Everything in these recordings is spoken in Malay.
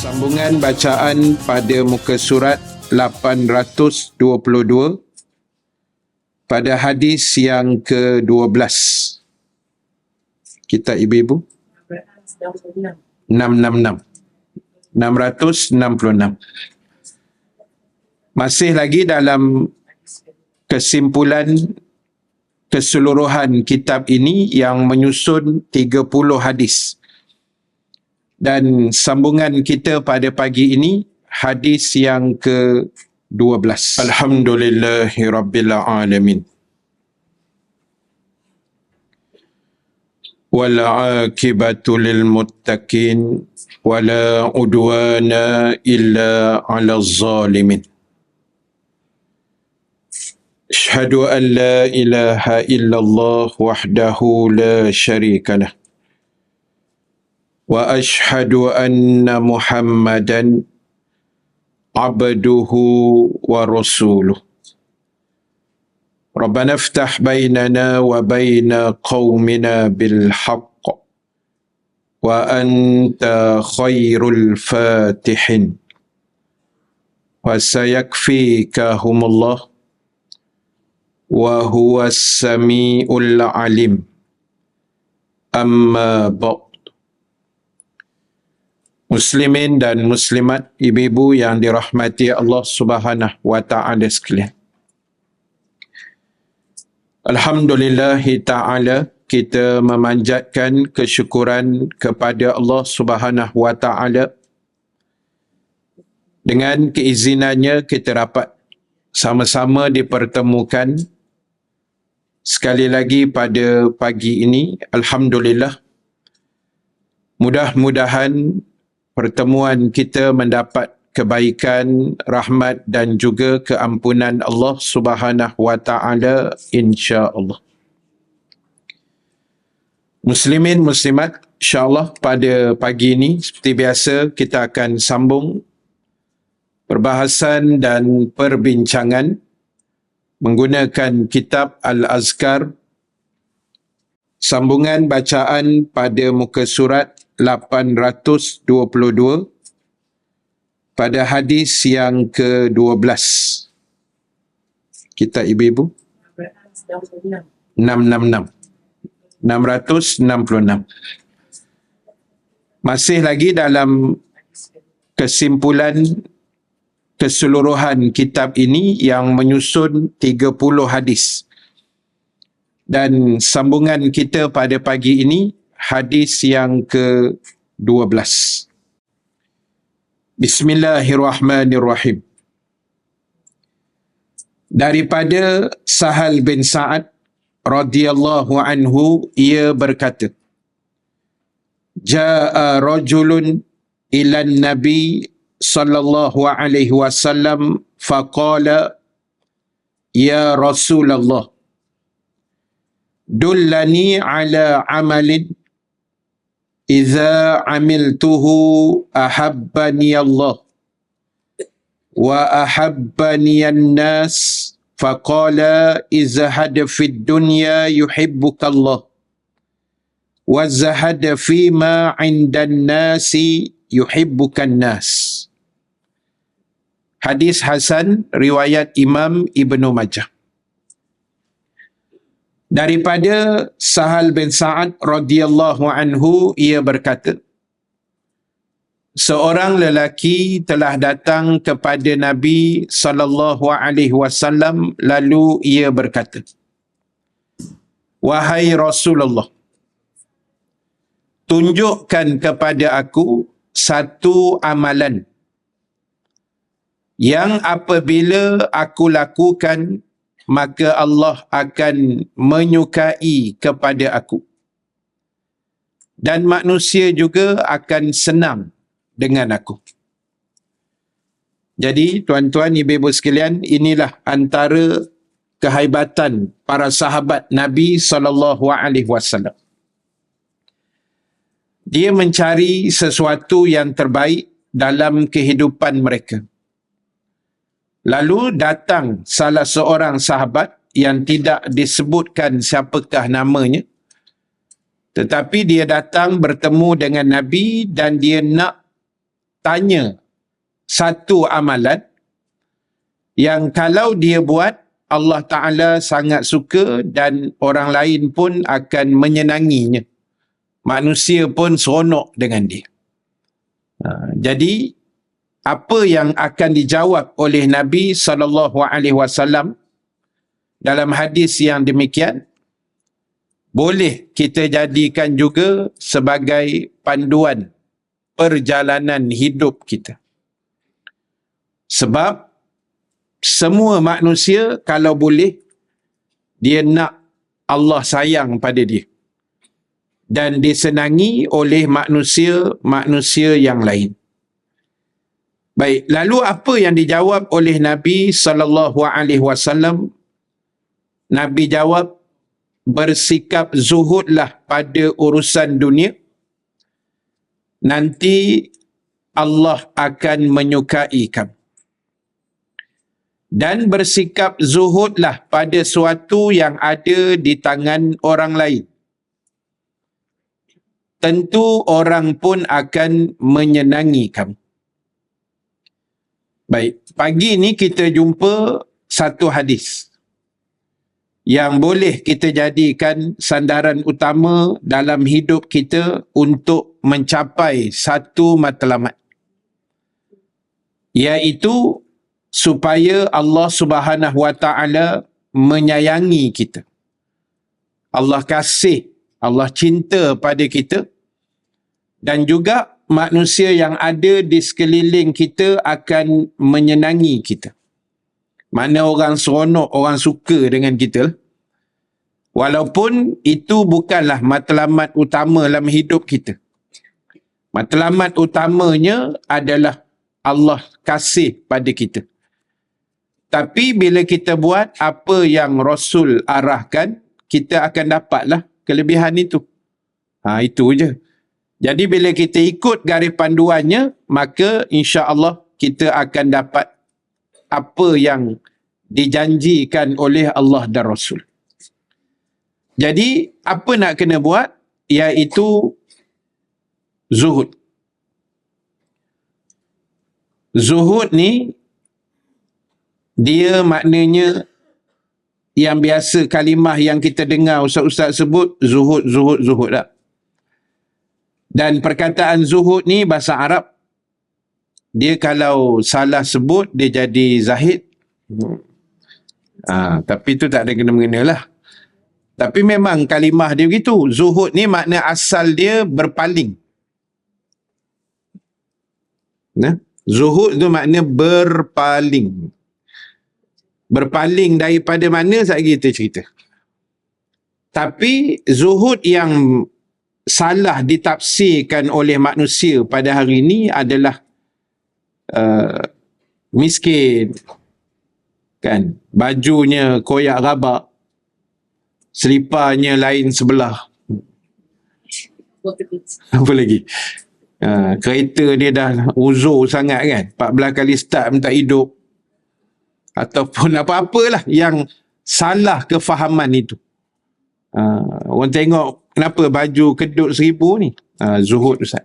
Sambungan bacaan pada muka surat 822 pada hadis yang ke-12. Kita ibu-ibu 666. Masih lagi dalam kesimpulan keseluruhan kitab ini yang menyusun 30 hadis. Dan sambungan kita pada pagi ini hadis yang ke-12. Alhamdulillahirabbil alamin. Wal 'aqibatu lil muttaqin wala udwana illa 'alaz zalimin. Asyhadu an la ilaha illallah wahdahu la syarika lah. Wa ashhadu anna Muhammadan abduhu wa rasuluh. Rabbana iftah bainana wa baina qaumina bil haqq wa anta khairul fatihin. Wa sayakfikahumullah wa huwas samiul alim. Amma ba'd. Muslimin dan muslimat, ibu-ibu yang dirahmati Allah Subhanahu wa taala sekalian. Alhamdulillahi taala, kita memanjatkan kesyukuran kepada Allah Subhanahu wa taala. Dengan keizinannya kita dapat sama-sama dipertemukan sekali lagi pada pagi ini. Alhamdulillah. Mudah-mudahan pertemuan kita mendapat kebaikan, rahmat dan juga keampunan Allah Subhanahu wa taala, insya-Allah. Muslimin muslimat, insya-Allah pada pagi ini seperti biasa kita akan sambung perbahasan dan perbincangan menggunakan kitab Al-Azkar. Sambungan bacaan pada muka surat 822 pada hadis yang ke-12. Kita ibu-ibu 666. Masih lagi dalam kesimpulan keseluruhan kitab ini yang menyusun 30 hadis. Dan sambungan kita pada pagi ini hadis yang ke-12. Bismillahirrahmanirrahim. Daripada Sahal bin Sa'ad radhiyallahu anhu, ia berkata, Ja'a rajulun ilan Nabi sallallahu alaihi wasallam faqala, Ya Rasulullah, dullani ala amalin Iza amiltuhu ahabbani Allah wa ahabbani an-nas faqala izhad fid dunya yuhibbuka Allah wa zahad fima 'indan nasi yuhibbuka an-nas. Hadis hasan riwayat Imam Ibnu Majah. Daripada Sahal bin Sa'ad radhiyallahu anhu, ia berkata, seorang lelaki telah datang kepada Nabi sallallahu alaihi wasallam, lalu ia berkata, Wahai Rasulullah, tunjukkan kepada aku satu amalan yang apabila aku lakukan maka Allah akan menyukai kepada aku. Dan manusia juga akan senang dengan aku. Jadi, tuan-tuan, ibu-ibu sekalian, inilah antara kehebatan para sahabat Nabi SAW. Dia mencari sesuatu yang terbaik dalam kehidupan mereka. Lalu datang salah seorang sahabat yang tidak disebutkan siapakah namanya. Tetapi dia datang bertemu dengan Nabi dan dia nak tanya satu amalan yang kalau dia buat, Allah Ta'ala sangat suka dan orang lain pun akan menyenanginya. Manusia pun seronok dengan dia. Jadi, apa yang akan dijawab oleh Nabi SAW dalam hadis yang demikian, boleh kita jadikan juga sebagai panduan perjalanan hidup kita. Sebab semua manusia kalau boleh, dia nak Allah sayang pada dia dan disenangi oleh manusia-manusia yang lain. Baik, lalu apa yang dijawab oleh Nabi SAW? Nabi jawab, bersikap zuhudlah pada urusan dunia, nanti Allah akan menyukai kamu. Dan bersikap zuhudlah pada sesuatu yang ada di tangan orang lain, tentu orang pun akan menyenangi kamu. Baik, pagi ni kita jumpa satu hadis yang boleh kita jadikan sandaran utama dalam hidup kita untuk mencapai satu matlamat, iaitu supaya Allah Subhanahu Wa Ta'ala menyayangi kita. Allah kasih, Allah cinta pada kita, dan juga manusia yang ada di sekeliling kita akan menyenangi kita. Mana orang seronok, orang suka dengan kita. Walaupun itu bukanlah matlamat utama dalam hidup kita. Matlamat utamanya adalah Allah kasih pada kita. Tapi bila kita buat apa yang Rasul arahkan, kita akan dapatlah kelebihan itu. Itu je. Jadi bila kita ikut garis panduannya, maka insya-Allah kita akan dapat apa yang dijanjikan oleh Allah dan Rasul. Jadi apa nak kena buat? Iaitu zuhud. Zuhud ni dia maknanya yang biasa kalimah yang kita dengar ustaz-ustaz sebut zuhud lah. Dan perkataan zuhud ni bahasa Arab, dia kalau salah sebut dia jadi zahid. Tapi tu tak ada kena-mengena lah. Tapi memang kalimah dia begitu. Zuhud ni makna asal dia berpaling. Zuhud tu makna berpaling. Berpaling daripada mana saat kita cerita. Tapi zuhud yang salah ditafsirkan oleh manusia pada hari ini adalah miskin, kan, bajunya koyak rabak, seliparnya lain sebelah, apa lagi, kereta dia dah uzur sangat kan, 14 kali start minta hidup, ataupun apa-apalah yang salah kefahaman itu. Orang tengok kenapa baju kedut 1000 ni, zuhud Ustaz.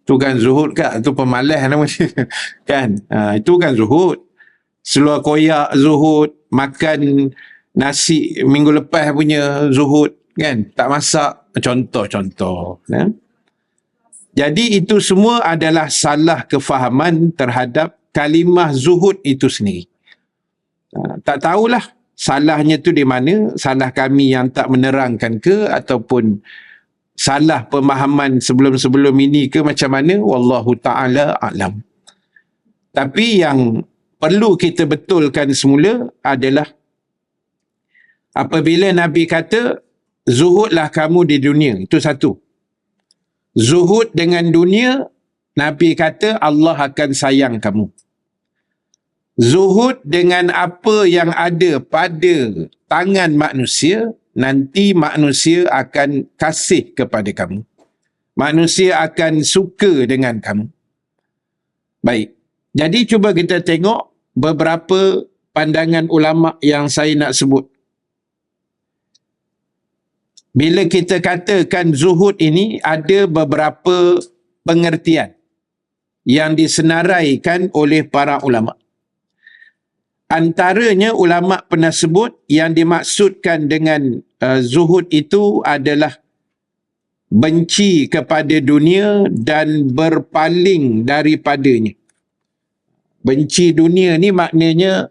Tu kan zuhud kak, tu pemalas nama dia. Kan, itu kan zuhud. Seluar koyak zuhud, makan nasi minggu lepas punya zuhud, kan, tak masak, contoh-contoh. Jadi itu semua adalah salah kefahaman terhadap kalimah zuhud itu sendiri. Tak tahulah salahnya tu di mana, salah kami yang tak menerangkan ke, ataupun salah pemahaman sebelum-sebelum ini ke macam mana, wallahu ta'ala a'lam. Tapi yang perlu kita betulkan semula adalah apabila Nabi kata zuhudlah kamu di dunia, itu satu. Zuhud dengan dunia, Nabi kata Allah akan sayang kamu. Zuhud dengan apa yang ada pada tangan manusia, nanti manusia akan kasih kepada kamu. Manusia akan suka dengan kamu. Baik. Jadi cuba kita tengok beberapa pandangan ulama yang saya nak sebut. Bila kita katakan zuhud ini ada beberapa pengertian. yang disenaraikan oleh para ulama. Antaranya ulama pernah sebut yang dimaksudkan dengan zuhud itu adalah benci kepada dunia dan berpaling daripadanya. Benci dunia ni maknanya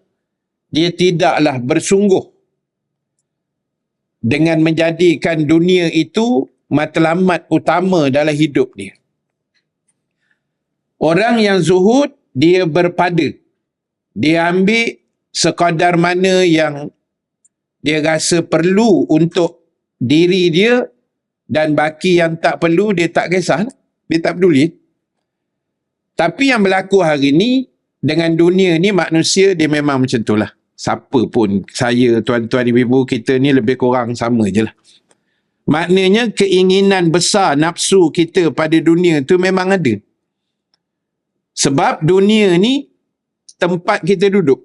dia tidaklah bersungguh dengan menjadikan dunia itu matlamat utama dalam hidup dia. Orang yang zuhud, dia berpada. Dia ambil sekadar mana yang dia rasa perlu untuk diri dia, dan baki yang tak perlu dia tak kisah. Dia tak peduli. Tapi yang berlaku hari ni dengan dunia ni, manusia dia memang macam tu lah. Siapa pun, saya, tuan-tuan, ibu-ibu, kita ni lebih kurang sama je lah. Maknanya keinginan besar nafsu kita pada dunia tu memang ada. Sebab dunia ni tempat kita duduk.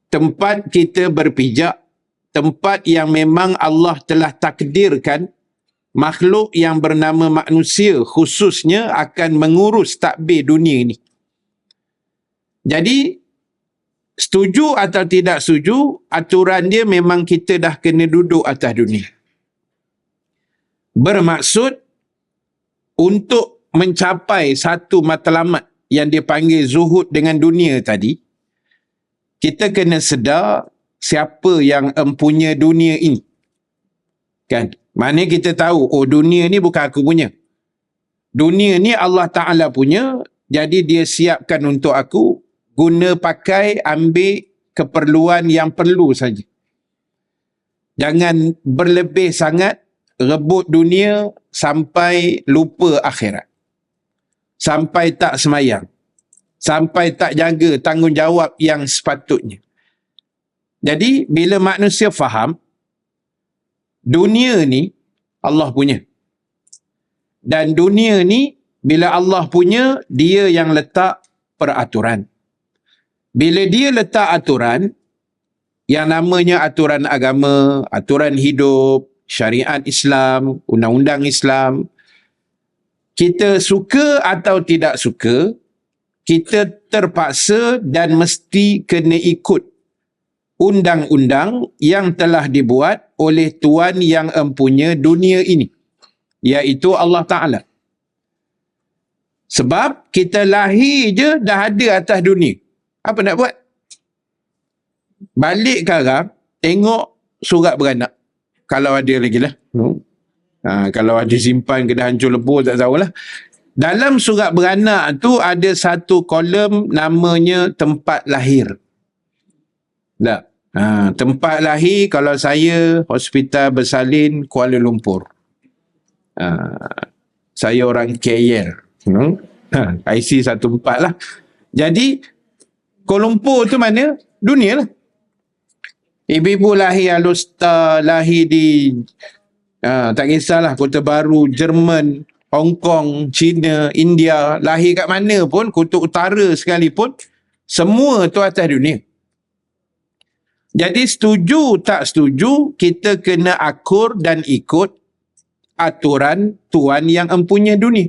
Tempat kita berpijak. Tempat yang memang Allah telah takdirkan makhluk yang bernama manusia khususnya akan mengurus tadbir dunia ni. Jadi, setuju atau tidak setuju, aturan dia memang kita dah kena duduk atas dunia. Bermaksud untuk mencapai satu matlamat yang dipanggil zuhud dengan dunia tadi, kita kena sedar siapa yang empunya dunia ini. Kan? Maknanya kita tahu, oh dunia ni bukan aku punya. Dunia ni Allah Ta'ala punya, jadi dia siapkan untuk aku, guna pakai, ambil keperluan yang perlu saja. Jangan berlebih sangat, rebut dunia sampai lupa akhirat. Sampai tak semayang. Sampai tak jaga tanggungjawab yang sepatutnya. Jadi, bila manusia faham, dunia ni Allah punya. Dan dunia ni, bila Allah punya, dia yang letak peraturan. Bila dia letak aturan, yang namanya aturan agama, aturan hidup, syariat Islam, undang-undang Islam, kita suka atau tidak suka, kita terpaksa dan mesti kena ikut undang-undang yang telah dibuat oleh Tuan yang empunya dunia ini, iaitu Allah Ta'ala. Sebab kita lahir je dah ada atas dunia. Apa nak buat? Balik sekarang, tengok surat beranak. Kalau ada lagi lah. Kalau ada simpan ke dah hancur lebur, tak tahulah. Dalam surat beranak tu ada satu kolom namanya tempat lahir. Tak? Tempat lahir kalau saya Hospital Bersalin Kuala Lumpur. Saya orang KL. IC 14 lah. Jadi Kuala Lumpur tu mana? Dunia lah. Ibu-ibu lahir Alustar, lahir di tak kisahlah Kota Baru, Jerman, Hong Kong, China, India, lahir kat mana pun, Kutub Utara sekalipun, semua tu atas dunia. Jadi setuju tak setuju, kita kena akur dan ikut aturan Tuan yang empunya dunia.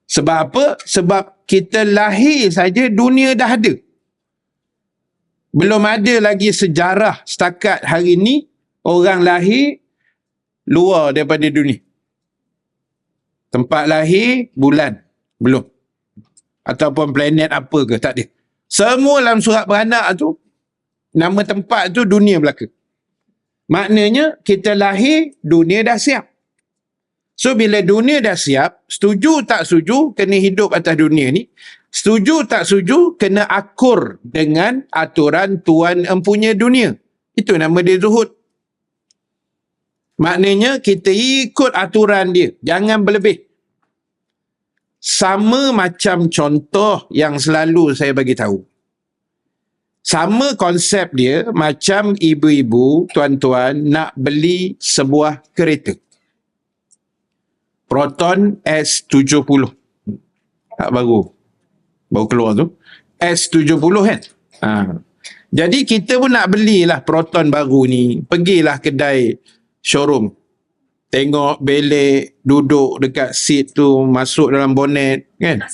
Sebab apa? Sebab kita lahir saja dunia dah ada. Belum ada lagi sejarah setakat hari ni orang lahir luar daripada dunia. Tempat lahir bulan, belum. Ataupun planet apa ke, tak ada. Semua dalam surat beranak tu, nama tempat tu dunia belaka. Maknanya kita lahir, dunia dah siap. So bila dunia dah siap, setuju tak setuju, kena hidup atas dunia ni. Setuju tak setuju, kena akur dengan aturan Tuan empunya dunia. Itu nama dia zuhud. Maknanya kita ikut aturan dia. Jangan berlebih. Sama macam contoh yang selalu saya bagi tahu. Sama konsep dia macam ibu-ibu, tuan-tuan nak beli sebuah kereta. Proton S70. Tak baru keluar tu. S70 kan? Jadi kita pun nak belilah Proton baru ni. Pergilah kedai showroom. Tengok belik, duduk dekat seat tu, masuk dalam bonet, kan?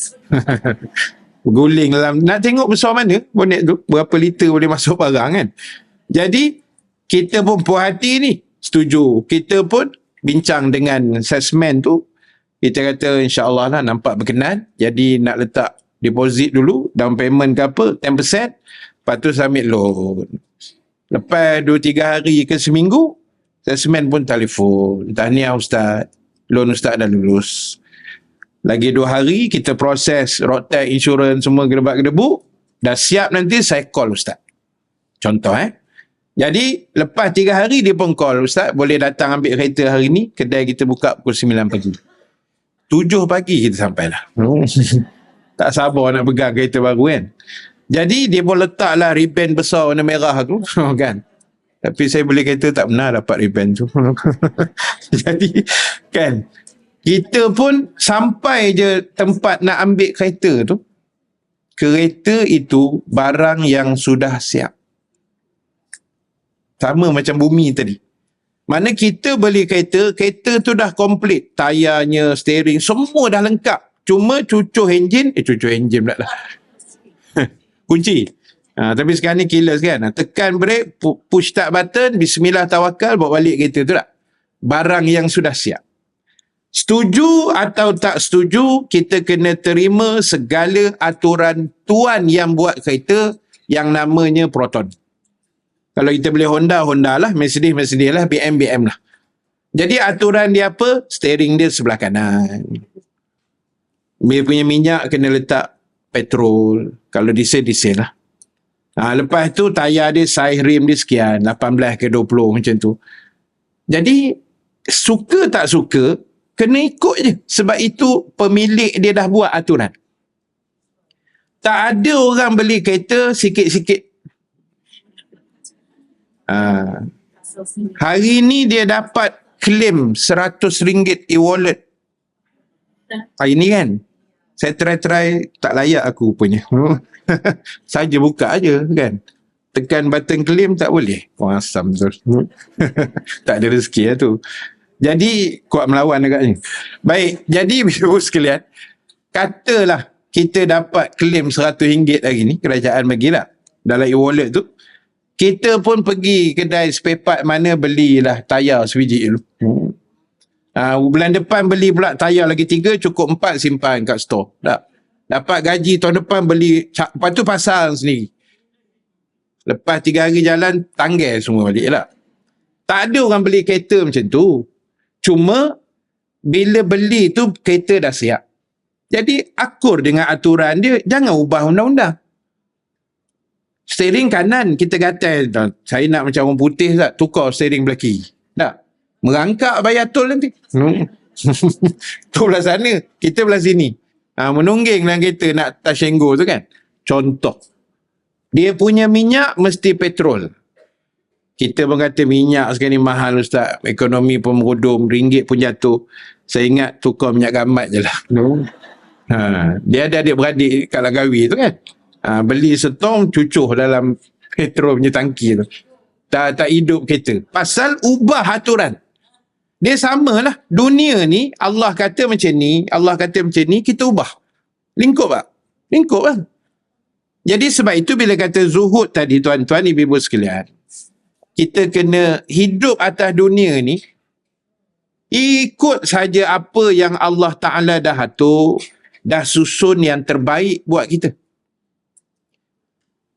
Guling dalam, nak tengok besar mana bonet tu, berapa liter boleh masuk barang, kan? Jadi, kita pun puas hati ni, setuju. Kita pun bincang dengan salesman tu, kita kata insyaAllah lah nampak berkenan, jadi nak letak deposit dulu, down payment ke apa, 10%, lepas tu submit loan. Lepas 2-3 hari ke seminggu, salesman pun telefon, tahniah Ustaz, loan Ustaz dah lulus. Lagi 2 hari, kita proses road tax, insurans, semua gedebak-gedebuk, dah siap nanti saya call Ustaz. Contoh Jadi, lepas 3 hari dia pun call, Ustaz boleh datang ambil kereta hari ni, kedai kita buka pukul 9 pagi. 7 pagi kita sampai lah. Tak sabar nak pegang kereta baru, kan. Jadi, dia pun letaklah ribbon besar warna merah tu, kan. Tapi saya beli kereta tak pernah dapat ribbon tu. Jadi, kan, kita pun sampai je tempat nak ambil kereta tu, kereta itu barang yang sudah siap. Sama macam bumi tadi. Mana kita beli kereta, kereta tu dah komplit. Tayarnya, steering, semua dah lengkap. Cuma cucuk enjin pula lah. Kunci. Tapi sekarang ni keyless, kan. Tekan brake, push start button, bismillah tawakal, bawa balik kereta tu tak. Barang yang sudah siap. Setuju atau tak setuju, kita kena terima segala aturan tuan yang buat kereta yang namanya Proton. Kalau kita beli Honda, Honda lah. Mercedes lah. BM lah. Jadi aturan dia apa? Steering dia sebelah kanan. Dia punya minyak kena letak petrol. Kalau diesel lah. Lepas tu tayar dia, size rim dia sekian. 18 ke 20 macam tu. Jadi, suka tak suka, kena ikut je. Sebab itu pemilik dia dah buat aturan. Tak ada orang beli kereta sikit-sikit. Hari ni dia dapat claim RM100 e-wallet. Hari ni kan, saya try tak layak aku punya. Saja buka aja, kan. Tekan button claim tak boleh. Asam tu. Tak ada rezeki lah tu. Jadi kuat melawan agaknya. Baik, jadi ibu sekalian, katalah kita dapat claim RM100 hari ni, kerajaan bagilah dalam e-wallet tu. Kita pun pergi kedai spare part mana, belilah tayar sebiji dulu. Bulan depan beli pula tayar lagi 3, cukup 4 simpan kat store. Tak. Dapat gaji tahun depan beli, lepas tu pasang sendiri. Lepas 3 hari jalan, tanggal semua balik lah. Tak ada orang beli kereta macam tu. Cuma, bila beli tu, kereta dah siap. Jadi, akur dengan aturan dia, jangan ubah undang-undang. Steering kanan, kita kata, saya nak macam orang putih tak, tukar steering belah kiri. Tak. Merangkak bayar tol nanti. Tu belah sana, kita belah sini. Menungging dalam kereta nak touch and go tu, kan. Contoh. Dia punya minyak mesti petrol. Kita pun kata minyak sekarang ni mahal Ustaz. Ekonomi pun merudum, ringgit pun jatuh. Saya ingat tukar minyak gamat je lah. Dia ada adik-beradik kat Langkawi tu, kan. Beli setong, cucuh dalam petrol punya tangki tu. Tak hidup kereta. Pasal ubah aturan. Dia samalah. Dunia ni, Allah kata macam ni, Allah kata macam ni, kita ubah. Lingkup tak? Lingkup lah. Jadi sebab itu bila kata zuhud tadi, tuan-tuan, ibu-ibu sekalian, kita kena hidup atas dunia ni, ikut saja apa yang Allah Ta'ala dah atur, dah susun yang terbaik buat kita.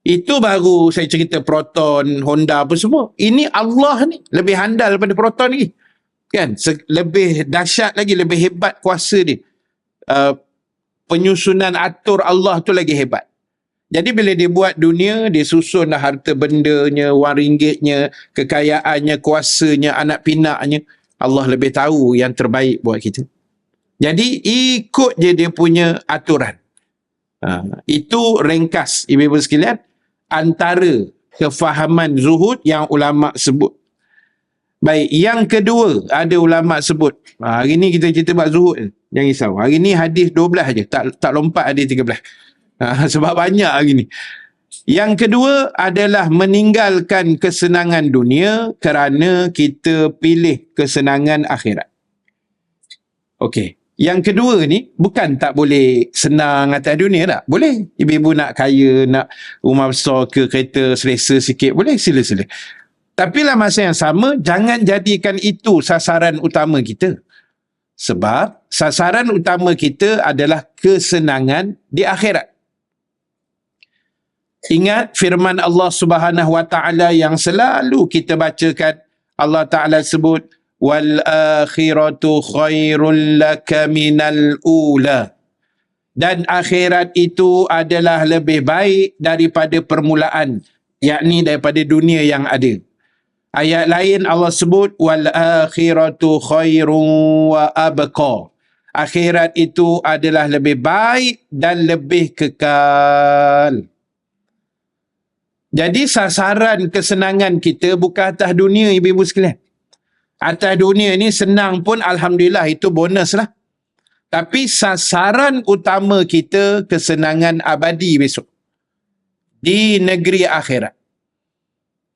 Itu baru saya cerita Proton, Honda apa semua. Ini Allah ni lebih handal daripada Proton lagi. Kan? Lebih dahsyat lagi, lebih hebat kuasa dia. Penyusunan atur Allah tu lagi hebat. Jadi bila dia buat dunia, dia susun dah harta bendanya, wang ringgitnya, kekayaannya, kuasanya, anak pinaknya. Allah lebih tahu yang terbaik buat kita. Jadi ikut je dia punya aturan. Itu ringkas, ibu-ibu sekalian, antara kefahaman zuhud yang ulama sebut. Baik, yang kedua ada ulama sebut. Hari ni kita cerita buat zuhud, jangan risau. Hari ni hadis 12 je, tak lompat hadis 13. Sebab banyak hari ni. Yang kedua adalah meninggalkan kesenangan dunia kerana kita pilih kesenangan akhirat. Okey. Yang kedua ni bukan tak boleh senang atas dunia tak? Boleh. Ibu-ibu nak kaya, nak rumah besar ke, kereta selesa sikit, boleh, sila-sila. Tapi dalam masa yang sama, jangan jadikan itu sasaran utama kita. Sebab sasaran utama kita adalah kesenangan di akhirat. Ingat firman Allah Subhanahu Wa Taala yang selalu kita bacakan. Allah Taala sebut wal akhiratu khairul laka minal ula. Dan akhirat itu adalah lebih baik daripada permulaan, yakni daripada dunia yang ada. Ayat lain Allah sebut wal akhiratu khairun wa abqa. Akhirat itu adalah lebih baik dan lebih kekal. Jadi sasaran kesenangan kita bukan atas dunia, ibu-ibu sekalian. Atas dunia ni senang pun alhamdulillah, itu bonus lah. Tapi sasaran utama kita kesenangan abadi besok. Di negeri akhirat.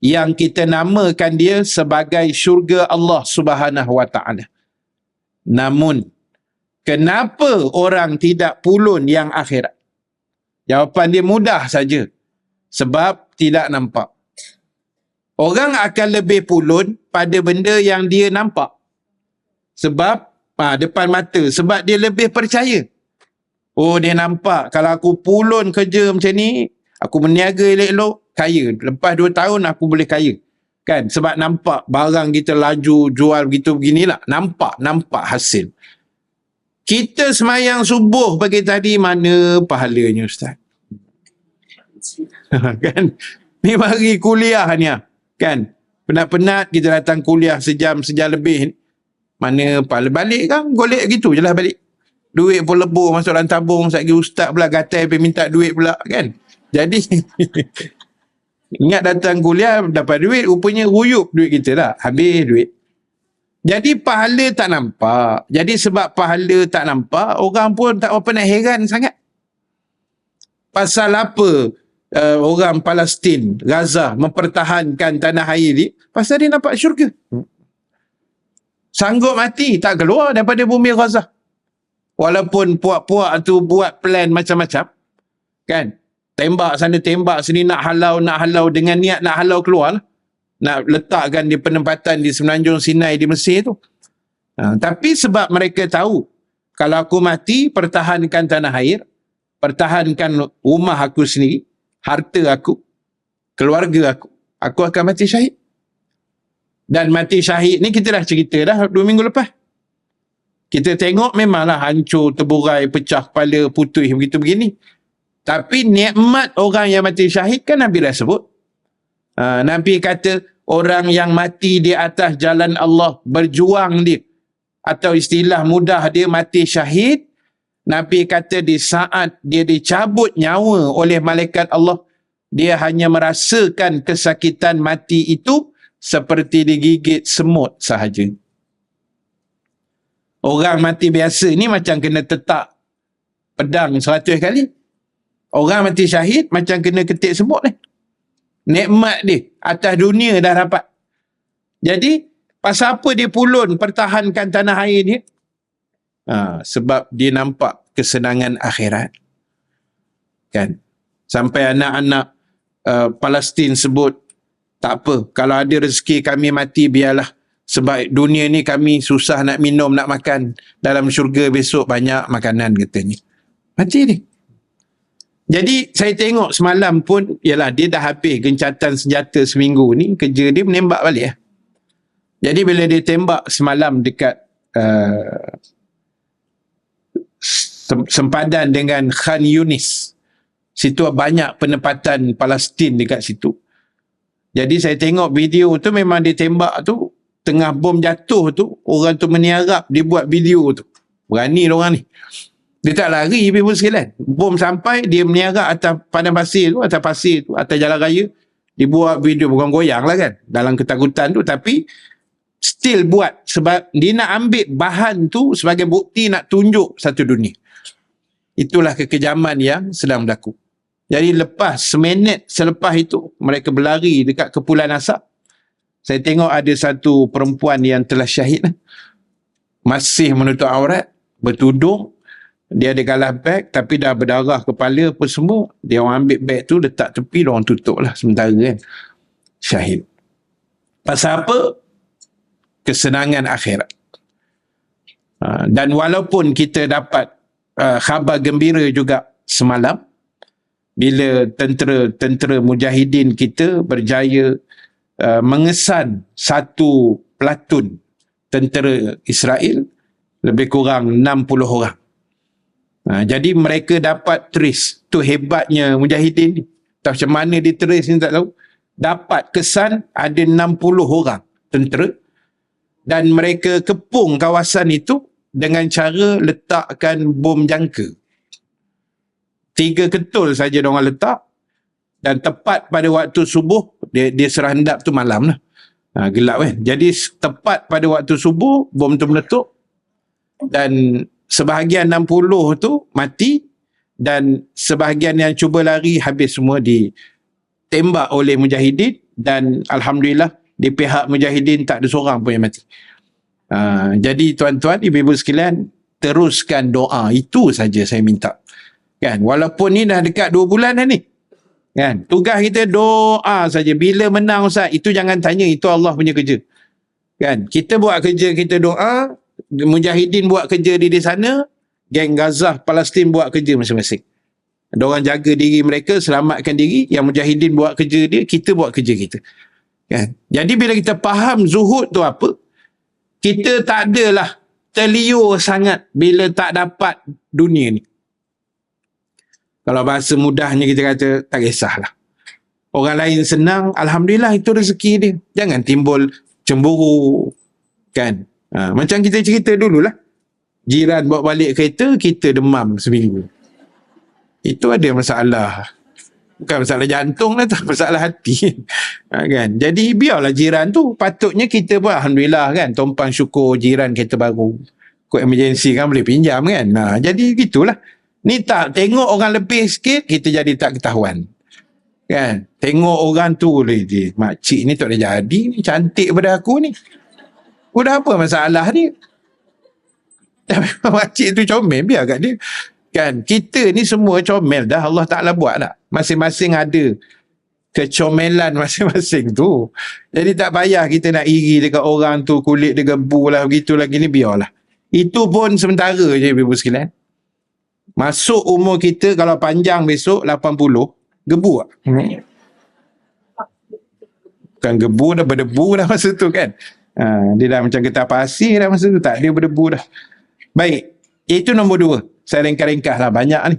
Yang kita namakan dia sebagai syurga Allah Subhanahu Wa Taala. Namun, kenapa orang tidak pulun yang akhirat? Jawapan dia mudah saja. Sebab tidak nampak. Orang akan lebih pulun pada benda yang dia nampak. Sebab depan mata. Sebab dia lebih percaya. Oh, dia nampak. Kalau aku pulun kerja macam ni, aku berniaga elok-elok, kaya. Lepas 2 tahun aku boleh kaya. Kan? Sebab nampak barang kita laju, jual begitu beginilah. Nampak hasil. Kita semayang subuh pagi tadi, mana pahalanya Ustaz? Kan? Ni bagi kuliah ni kan? Penat-penat kita datang kuliah sejam lebih. Mana pahala balik kan? Golek gitu je lah balik. Duit pun lebur masuk dalam tabung. Sekali ustaz pula gatai pergi minta duit pula kan? Jadi ingat datang kuliah dapat duit, rupanya ruyup duit kita lah. Habis duit. Jadi pahala tak nampak. Jadi sebab pahala tak nampak, orang pun tak apa nak heran sangat. Pasal apa orang Palestin, Gaza mempertahankan tanah air ni? Pasal dia nampak syurga. Sanggup mati tak keluar daripada bumi Gaza. Walaupun puak-puak tu buat plan macam-macam. Kan? Tembak sana, tembak sini, nak halau dengan niat nak halau keluar lah. Nak letakkan di penempatan di Semenanjung Sinai di Mesir tu. Tapi sebab mereka tahu, kalau aku mati, pertahankan tanah air, pertahankan rumah aku sendiri, harta aku, keluarga aku akan mati syahid. Dan mati syahid ni kita dah cerita dah 2 minggu lepas. Kita tengok memanglah hancur, terburai, pecah kepala, putih begitu begini. Tapi nikmat orang yang mati syahid kan Nabi dah sebut. Nabi kata orang yang mati di atas jalan Allah, berjuang dia, atau istilah mudah dia mati syahid. Nabi kata di saat dia dicabut nyawa oleh malaikat Allah, dia hanya merasakan kesakitan mati itu seperti digigit semut sahaja. Orang mati biasa ni macam kena tetak pedang 100 kali. Orang mati syahid macam kena ketik semut ni. Nikmat dia atas dunia dah dapat. Jadi pasal apa dia pulun pertahankan tanah air dia? Sebab dia nampak kesenangan akhirat. Kan? Sampai anak-anak Palestin sebut, tak apa, kalau ada rezeki kami mati biarlah. Sebab dunia ni kami susah nak minum, nak makan. Dalam syurga besok banyak makanan katanya. Mati dia. Jadi saya tengok semalam pun, ialah dia dah habis gencatan senjata seminggu ni, kerja dia menembak balik. Jadi bila dia tembak semalam dekat sempadan dengan Khan Yunis, situ banyak penempatan Palestin dekat situ. Jadi saya tengok video tu, memang dia tembak tu, tengah bom jatuh tu, orang tu meniarap, dia buat video tu. Berani orang ni. Dia tak lari, ibu sekalian. Bom sampai, dia meniarap atas padang pasir tu, atas jalan raya. Dia buat video, bukan goyang lah kan, dalam ketakutan tu, tapi still buat. Sebab dia nak ambil bahan tu sebagai bukti nak tunjuk satu dunia. Itulah kekejaman yang sedang berlaku. Jadi lepas, seminit selepas itu, mereka berlari dekat Kepulauan Asap. Saya tengok ada satu perempuan yang telah syahid. Masih menutup aurat, bertudung. Dia ada galah beg, tapi dah berdarah kepala apa semua. Dia orang ambil beg tu, letak tepi, dia orang tutup lah sementara kan. Syahid. Pasal apa? Kesenangan akhirat. Dan walaupun kita dapat khabar gembira juga semalam, bila tentera mujahidin kita berjaya mengesan satu pelatun tentera Israel, lebih kurang 60 orang. Jadi mereka dapat trace. Tu hebatnya mujahidin ni. Tak macam mana dia trace ni tak tahu. Dapat kesan ada 60 orang tentera dan mereka kepung kawasan itu dengan cara letakkan bom jangka. 3 ketul saja diorang letak dan tepat pada waktu subuh, dia serandap tu malam lah. Gelap kan. Jadi tepat pada waktu subuh, bom tu meletup dan sebahagian 60 tu mati dan sebahagian yang cuba lari habis semua ditembak oleh mujahidin dan alhamdulillah di pihak mujahidin tak ada seorang pun yang mati. Jadi tuan-tuan, ibu-ibu sekalian, teruskan doa. Itu saja saya minta. Kan, walaupun ni dah dekat 2 bulan dah ni. Kan, tugas kita doa saja. Bila menang Ustaz, itu jangan tanya, itu Allah punya kerja. Kan, kita buat kerja, kita doa, mujahidin buat kerja di sana, geng Gaza, Palestin buat kerja masing-masing. Ada orang jaga diri mereka, selamatkan diri, yang mujahidin buat kerja dia, kita buat kerja kita. Kan? Jadi bila kita faham zuhud tu apa, kita tak adalah terliur sangat bila tak dapat dunia ni. Kalau bahasa mudahnya kita kata, tak kisahlah. Orang lain senang, alhamdulillah itu rezeki dia. Jangan timbul cemburu. Kan? Macam kita cerita dululah. Jiran bawa balik kereta, kita demam seminggu. Itu ada masalah. Bukan masalah jantung lah, tak masalah hati. Kan? Jadi biarlah jiran tu. Patutnya kita pun alhamdulillah kan. Tumpang syukur jiran kereta baru. Kod emergency kan boleh pinjam kan. Jadi gitulah. Ni tak, tengok orang lebih sikit, kita jadi tak ketahuan. Kan? Tengok orang tu, makcik ni tak boleh jadi, ni cantik pada aku ni. Udah apa masalah ni? Tapi makcik tu comel, biar kat dia. Kan? Kita ni semua comel dah, Allah Ta'ala buat tak? Masing-masing ada kecomelan masing-masing tu. Jadi tak payah kita nak iri dekat orang tu, kulit dia gebu lah, begitu lagi ni, biarlah. Itu pun sementara je, ibu sekalian. Masuk umur kita kalau panjang besok 80, gebu tak? Bukan gebu dah, berdebu dah masa tu kan. Dia dah macam getah pasir dah masa tu, tak dia berdebu dah. Baik, itu nombor 2. Saya ringkas-ringkas lah, banyak ni.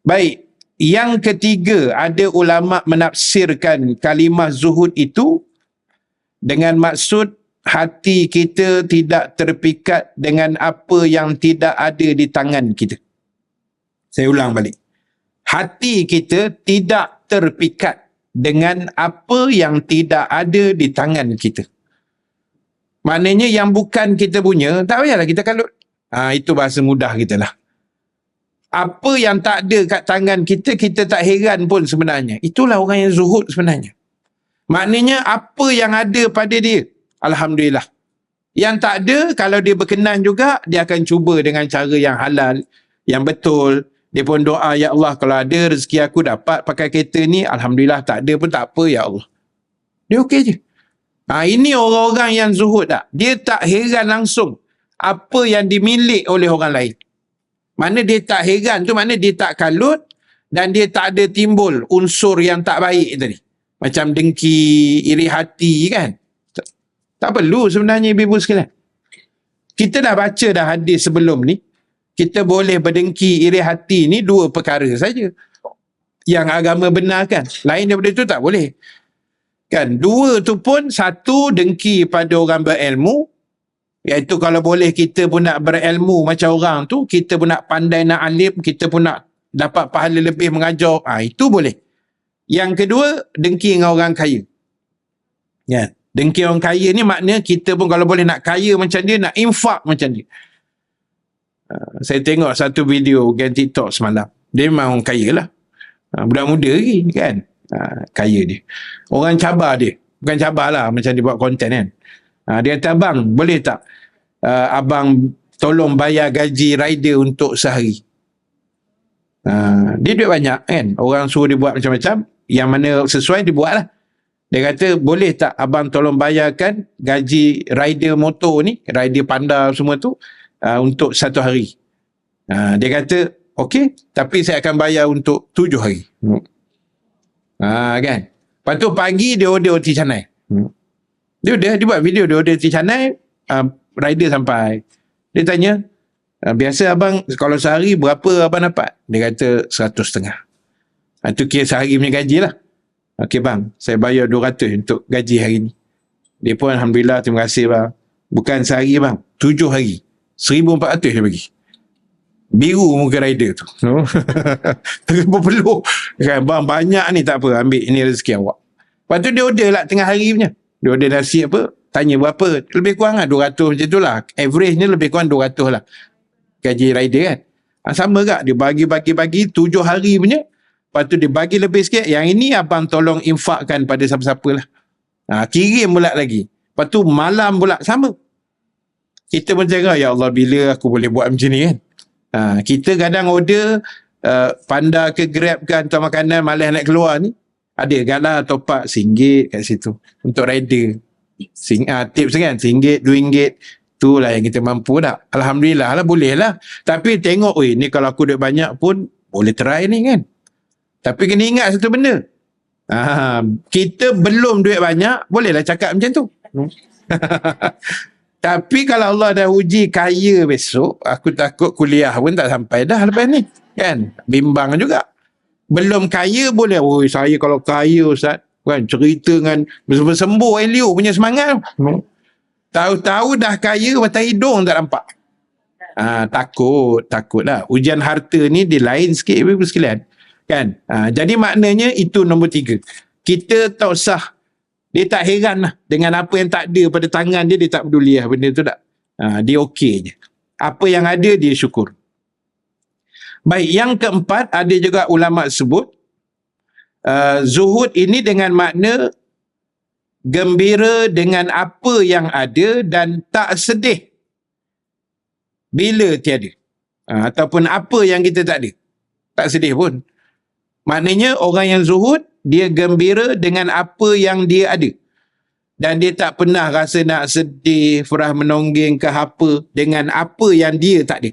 Baik, yang ketiga, ada ulama menafsirkan kalimah zuhud itu dengan maksud hati kita tidak terpikat dengan apa yang tidak ada di tangan kita. Saya ulang balik. Hati kita tidak terpikat dengan apa yang tidak ada di tangan kita. Maknanya yang bukan kita punya, tak payahlah kita kalut. Itu bahasa mudah kita lah. Apa yang tak ada kat tangan kita, kita tak heran pun sebenarnya. Itulah orang yang zuhud sebenarnya. Maknanya apa yang ada pada dia, alhamdulillah. Yang tak ada, kalau dia berkenan juga, dia akan cuba dengan cara yang halal, yang betul. Dia pun doa, ya Allah, kalau ada rezeki aku dapat pakai kereta ni, alhamdulillah, tak ada pun tak apa, ya Allah. Dia okey je. Ini orang-orang yang zuhud tak? Dia tak heran langsung apa yang dimiliki oleh orang lain. Mana dia tak heran tu, mana dia tak kalut dan dia tak ada timbul unsur yang tak baik tadi. Macam dengki, iri hati kan. Tak perlu sebenarnya ibu-ibu sekalian. Kita dah baca dah hadis sebelum ni. Kita boleh berdengki, iri hati ni 2 perkara saja yang agama benarkan. Lain daripada itu tak boleh. Kan? 2 tu pun, 1 dengki pada orang berilmu, iaitu kalau boleh kita pun nak berilmu macam orang tu, kita pun nak pandai, nak alim, kita pun nak dapat pahala lebih mengajar. Itu boleh. Yang kedua, dengki dengan orang kaya. Ya. Dengki orang kaya ni makna kita pun kalau boleh nak kaya macam dia, nak infak macam dia. Saya tengok satu video gen TikTok semalam. Dia memang orang kaya lah. Budak muda lagi kan. Kaya dia. Orang cabar dia. Bukan cabar lah macam dia buat konten kan. Dia kata, abang boleh tak abang tolong bayar gaji rider untuk sehari. Dia duit banyak kan. Orang suruh dia buat macam-macam. Yang mana sesuai dia buat lah. Dia kata boleh tak abang tolong bayarkan gaji rider motor ni, rider panda semua tu untuk 1 hari. Dia kata okey, tapi saya akan bayar untuk 7 hari. Kan. Lepas tu pagi dia order roti canai. Dia buat video dia order roti canai, rider sampai. Dia tanya, biasa abang kalau sehari berapa abang dapat? Dia kata 100.5. Itu kira sehari punya gaji lah. Okey bang, saya bayar 200 untuk gaji hari ni. Dia pun alhamdulillah, terima kasih bang. Bukan sehari bang, 7 hari. 1,400 dia bagi. Biru muka rider tu. Terus berpeluh. Kan, bang banyak ni tak apa, ambil ini rezeki awak. Lepas tu dia order lah tengah hari punya. Dia order nasi apa, tanya berapa. Lebih kurang lah 200 macam tu lah. Average ni lebih kurang 200 lah. Gaji rider kan. Sama tak? Dia bagi 7 hari punya. Lepas tu dia bagi lebih sikit. Yang ini abang tolong infakkan pada siapa-siapa lah. Kirim pula lagi. Lepas tu malam pula sama. Kita pun cakap, ya Allah bila aku boleh buat macam ni kan. Kita kadang order panda ke Grab ke hantar makanan malas nak keluar ni. Ada galah top up RM1 kat situ. Untuk rider. Tips kan. RM1, RM2. Itulah yang kita mampu tak. Alhamdulillah lah boleh lah. Tapi tengok ni kalau aku duit banyak pun boleh try ni kan. Tapi kena ingat satu benda. Kita belum duit banyak, bolehlah cakap macam tu. Tapi kalau Allah dah uji kaya besok, aku takut kuliah pun tak sampai dah lepas ni. Kan? Bimbang juga. Belum kaya boleh. Saya kalau kaya Ustaz, kan, cerita dengan bersembuh Elio punya semangat. Tahu-tahu dah kaya, batang hidung tak nampak. Takut lah. Ujian harta ni dia lain sikit ibu sekalian. Kan? Jadi maknanya itu nombor 3. Kita tak usah, dia tak heran lah dengan apa yang tak ada pada tangan dia tak peduli lah benda tu tak. Dia okey je. Apa yang ada dia syukur. Baik, yang keempat ada juga ulama sebut zuhud ini dengan makna gembira dengan apa yang ada dan tak sedih bila tiada. Ataupun apa yang kita tak ada. Tak sedih pun. Maknanya orang yang zuhud, dia gembira dengan apa yang dia ada. Dan dia tak pernah rasa nak sedih, frah menonggeng ke apa dengan apa yang dia tak ada.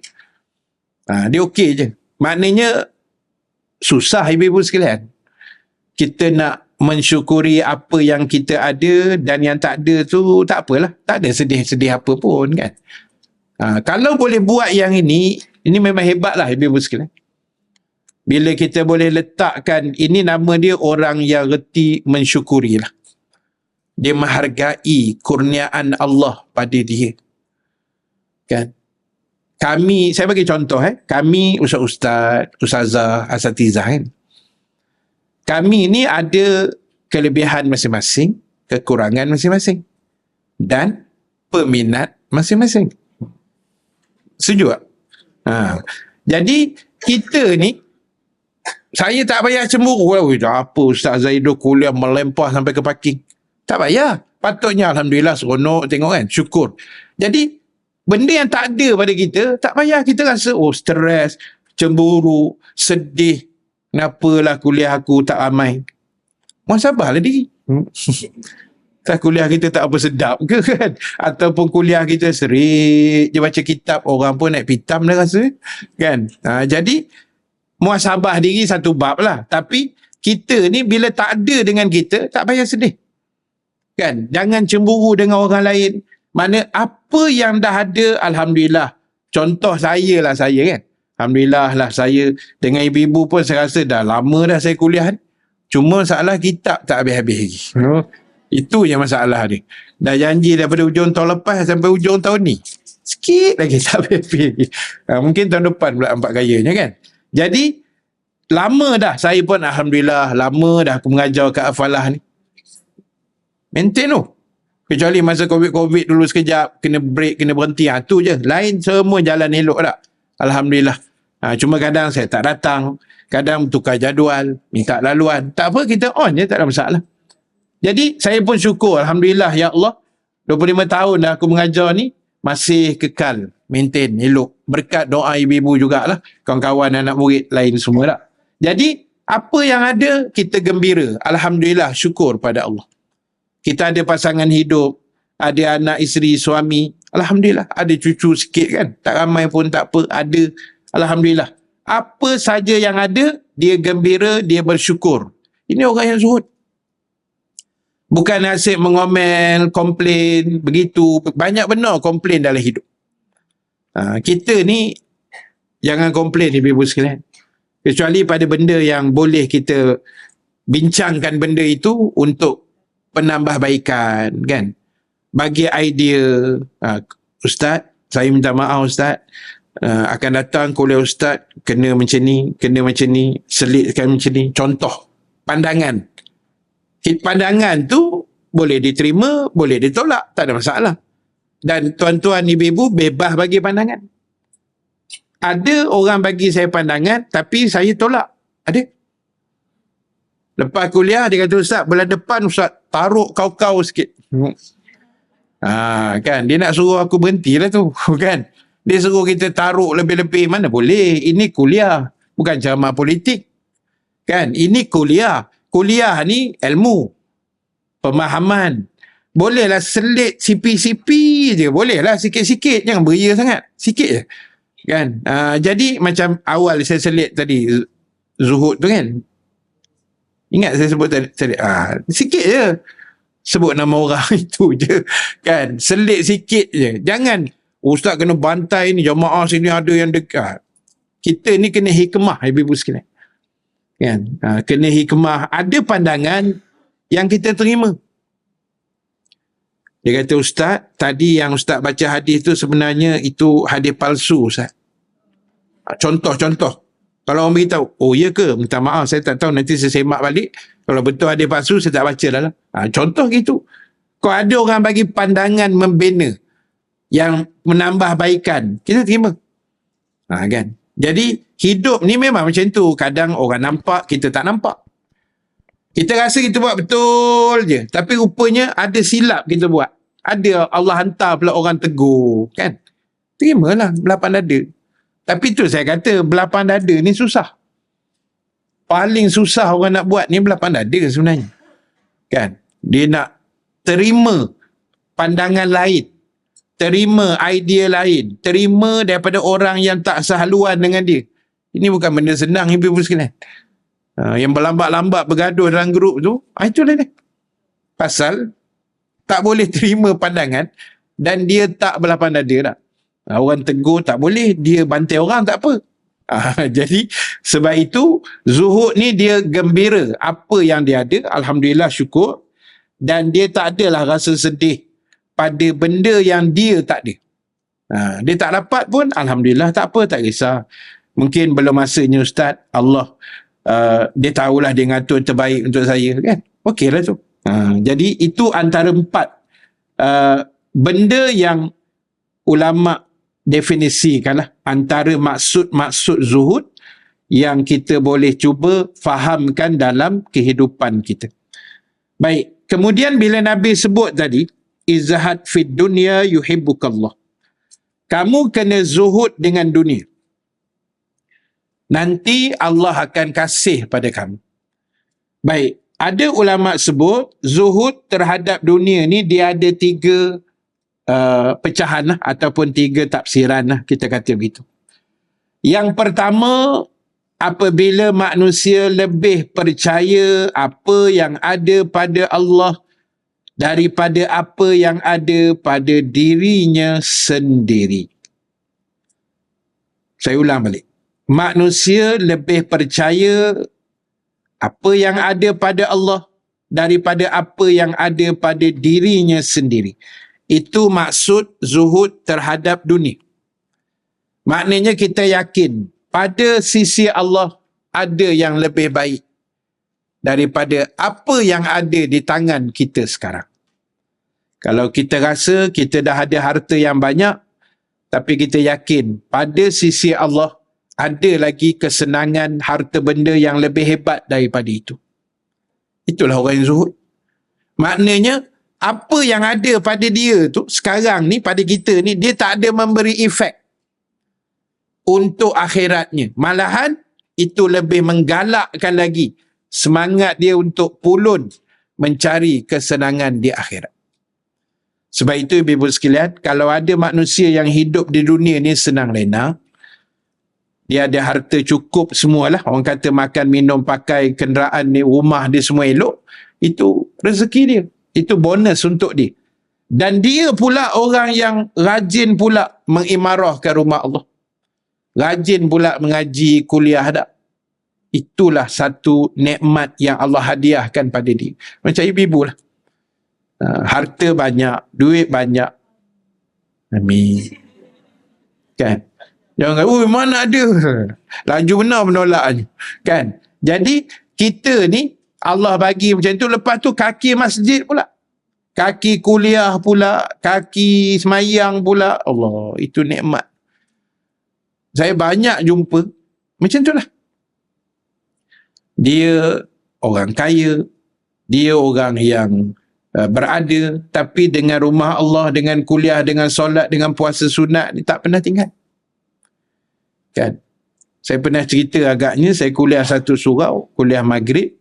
Dia okey je. Maknanya susah ibu-ibu sekalian. Kita nak mensyukuri apa yang kita ada dan yang tak ada tu tak apalah. Tak ada sedih-sedih apa pun kan. Kalau boleh buat yang ini memang hebat lah ibu-ibu sekalian. Bila kita boleh letakkan, ini nama dia orang yang reti mensyukuri lah. Dia menghargai kurniaan Allah pada dia. Kan? Kami, saya bagi contoh kami ustaz-ustaz, ustazah, asatizah kan. Kami ni ada kelebihan masing-masing, kekurangan masing-masing. Dan peminat masing-masing. Setuju tak? Jadi kita ni, saya tak payah cemburu lah. Apa Ustaz Zaido kuliah melempah sampai ke parking. Tak payah. Patutnya alhamdulillah seronok tengok kan. Syukur. Jadi benda yang tak ada pada kita, tak payah kita rasa stres, cemburu, sedih. Kenapalah kuliah aku tak ramai. Muhasabahlah diri. Tak kuliah kita tak apa sedap ke kan? Ataupun kuliah kita serik je baca kitab, orang pun naik pitam dah rasa kan. Jadi muhasabah diri satu bab lah. Tapi kita ni bila tak ada dengan kita, tak payah sedih. Kan? Jangan cemburu dengan orang lain. Mana apa yang dah ada, alhamdulillah. Contoh saya kan. Alhamdulillah lah saya dengan ibu-ibu pun saya rasa dah lama dah saya kuliah ni. Cuma masalah kitab tak habis-habis lagi. Itu je masalah ni. Dah janji daripada hujung tahun lepas sampai hujung tahun ni. Sikit lagi tak habis-habis. Mungkin tahun depan pula nampak gayanya kan. Jadi, lama dah saya pun alhamdulillah, lama dah aku mengajar kat Afalah ni. Maintain tu. Kecuali masa COVID dulu sekejap, kena break, kena berhenti. Tu je. Lain semua jalan elok tak. Alhamdulillah. Cuma kadang saya tak datang, kadang tukar jadual, minta laluan. Tak apa, kita on je, tak ada masalah. Jadi saya pun syukur, Alhamdulillah, ya Allah, 25 tahun dah aku mengajar ni, masih kekal, maintain, elok. Berkat doa ibu-ibu jugalah, kawan-kawan anak murid lain semua lah. Jadi, apa yang ada, kita gembira. Alhamdulillah, syukur pada Allah. Kita ada pasangan hidup, ada anak isteri, suami. Alhamdulillah, ada cucu sikit kan. Tak ramai pun tak apa, ada. Alhamdulillah. Apa saja yang ada, dia gembira, dia bersyukur. Ini orang yang zuhud. Bukan asyik mengomel, komplain, begitu. Banyak benar komplain dalam hidup. Kita ni, jangan komplain ibu-ibu sekalian. Kecuali pada benda yang boleh kita bincangkan benda itu untuk penambahbaikan, kan? Bagi idea, Ustaz, saya minta maaf Ustaz, akan datang kuliah Ustaz, kena macam ni, selitkan macam ni. Contoh, pandangan. Pandangan tu boleh diterima, boleh ditolak, tak ada masalah. Dan tuan-tuan ibu-ibu bebas bagi pandangan. Ada orang bagi saya pandangan, tapi saya tolak. Ada. Lepas kuliah, dia kata, Ustaz, bulan depan Ustaz taruh kau-kau sikit. Kan, dia nak suruh aku berhenti lah tu. Kan, dia suruh kita taruh lebih-lebih. Mana boleh, ini kuliah, bukan ceramah politik. Kan, ini kuliah. Kuliah ni ilmu, pemahaman. Bolehlah selit sipi-sipi je. Bolehlah sikit-sikit. Jangan beria sangat. Sikit je. Kan? Jadi macam awal saya selit tadi, zuhud tu kan. Ingat saya sebut tadi. Sikit je. Sebut nama orang itu je. Kan? Selit sikit je. Jangan, Ustaz kena bantai ni, jamaah sini ada yang dekat. Kita ni kena hikmah, ibu-ibu sekalian. Kan? Kena hikmah. Ada pandangan yang kita terima. Dia kata, Ustaz, tadi yang Ustaz baca hadis tu sebenarnya itu hadis palsu, Ustaz. Contoh. Kalau orang beritahu, oh ya ke? Minta maaf, saya tak tahu, nanti saya semak balik. Kalau betul hadis palsu, saya tak baca dah lah. Contoh gitu. Kalau ada orang bagi pandangan membina yang menambah baikan, kita terima. Kan? Jadi, hidup ni memang macam tu. Kadang orang nampak, kita tak nampak. Kita rasa kita buat betul je. Tapi rupanya ada silap kita buat. Ada Allah hantar pula orang tegur. Kan? Terimalah belapan dada. Tapi tu saya kata, belapan dada ni susah. Paling susah orang nak buat ni belapan dada sebenarnya. Kan? Dia nak terima pandangan lain. Terima idea lain. Terima daripada orang yang tak sehaluan dengan dia. Ini bukan benda senang, ibu-ibu sekalian. Yang berlambat-lambat bergaduh dalam grup tu, itulah dia. Pasal tak boleh terima pandangan dan dia tak berlapan dada dah. Orang tegur tak boleh, dia bantai orang tak apa. Jadi sebab itu zuhud ni dia gembira apa yang dia ada, alhamdulillah, syukur, dan dia tak adalah rasa sedih pada benda yang dia tak ada. Dia tak dapat pun, alhamdulillah, tak apa, tak kisah. Mungkin belum masanya Ustaz, Allah dia tahulah, dia ngatur terbaik untuk saya, kan? Okeylah tu. Jadi itu antara 4 benda yang ulama definisikanlah antara maksud zuhud yang kita boleh cuba fahamkan dalam kehidupan kita. Baik, kemudian bila Nabi sebut tadi, izhad fid dunya yuhibbukallah. Kamu kena zuhud dengan dunia. Nanti Allah akan kasih pada kamu. Baik, ada ulama sebut zuhud terhadap dunia ni dia ada 3 pecahan lah, ataupun 3 tafsiran lah, kita kata begitu. Yang pertama, apabila manusia lebih percaya apa yang ada pada Allah daripada apa yang ada pada dirinya sendiri. Saya ulang balik. Manusia lebih percaya apa yang ada pada Allah daripada apa yang ada pada dirinya sendiri. Itu maksud zuhud terhadap dunia. Maknanya kita yakin pada sisi Allah ada yang lebih baik daripada apa yang ada di tangan kita sekarang. Kalau kita rasa kita dah ada harta yang banyak, tapi kita yakin pada sisi Allah ada lagi kesenangan harta benda yang lebih hebat daripada itu. Itulah orang yang zuhud. Maknanya apa yang ada pada dia tu sekarang ni, pada kita ni, dia tak ada memberi efek untuk akhiratnya. Malahan itu lebih menggalakkan lagi semangat dia untuk pulun mencari kesenangan di akhirat. Sebab itu ibu-ibu sekalian, kalau ada manusia yang hidup di dunia ni senang lena, dia ada harta cukup semualah, orang kata makan, minum, pakai, kenderaan ni, rumah dia semua elok, itu rezeki dia, itu bonus untuk dia. Dan dia pula orang yang rajin pula mengimarahkan rumah Allah, rajin pula mengaji, kuliah dak. Itulah satu nikmat yang Allah hadiahkan pada dia. Macam ibu-ibu lah, harta banyak, duit banyak, amin, kan? Jangan kata, mana ada, laju benar menolaknya, kan? Jadi kita ni Allah bagi macam tu, lepas tu kaki masjid pula, kaki kuliah pula, kaki semayang pula. Allah, itu nikmat. Saya banyak jumpa macam tu lah. Dia orang kaya, dia orang yang berada, tapi dengan rumah Allah, dengan kuliah, dengan solat, dengan puasa sunat, dia tak pernah tinggal, kan? Saya pernah cerita agaknya, saya kuliah satu surau, kuliah maghrib.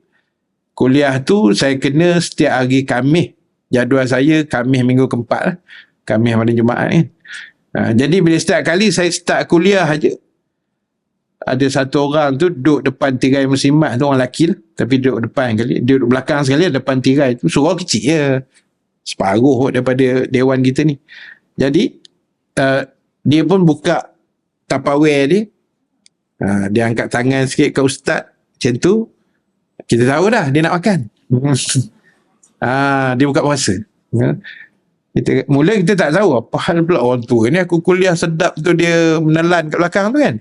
Kuliah tu saya kena setiap hari Khamis. Jadual saya Khamis minggu keempat lah, Khamis pada Jumaat kan. Jadi bila setiap kali saya start kuliah aja, ada satu orang tu duduk depan tirai muslimat tu, orang lelaki lah, tapi duduk depan kali, duduk belakang sekali, depan tirai tu. Surau kecil je, separuh daripada dewan kita ni. Jadi dia pun buka Tupperware dia, dia angkat tangan sikit ke ustaz, macam tu kita tahu dah dia nak makan. Dia buka puasa. Mula kita tak tahu apa hal pula orang tua ni, aku kuliah sedap tu dia menelan kat belakang tu kan.